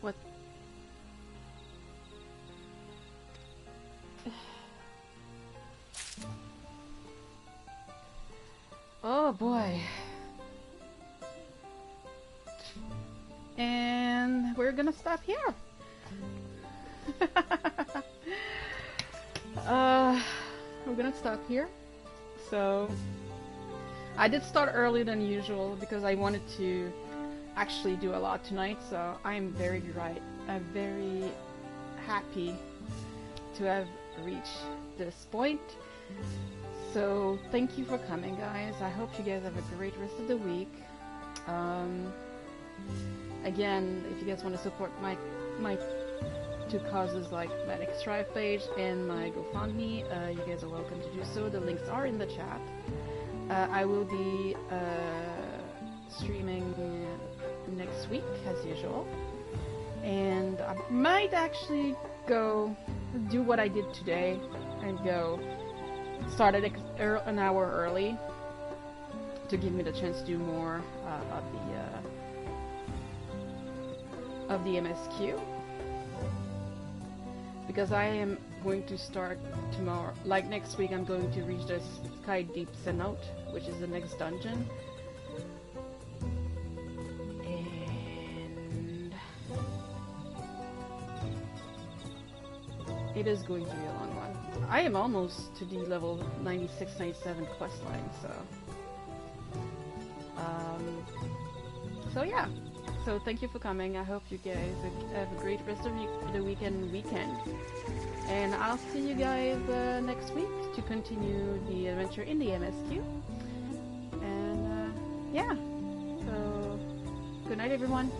What? Oh boy. and we're gonna stop here. We're gonna stop here. So I did start earlier than usual because I wanted to actually do a lot tonight, so I'm very happy to have reached this point. So thank you for coming, guys. I hope you guys have a great rest of the week. Again, if you guys want to support my two causes like Fantasy XIV page and my GoFundMe, you guys are welcome to do so. The links are in the chat. I will be streaming next week as usual, and I might actually go do what I did today and go start at an hour early to give me the chance to do more of the MSQ, because I am going to start tomorrow, like next week. I'm going to reach the Sky Deep Cenote, which is the next dungeon, and it is going to be a long one. I am almost to the level 96, 97 quest line, so yeah. So thank you for coming. I hope you guys have a great rest of the weekend. And I'll see you guys next week to continue the adventure in the MSQ. And yeah, so good night everyone.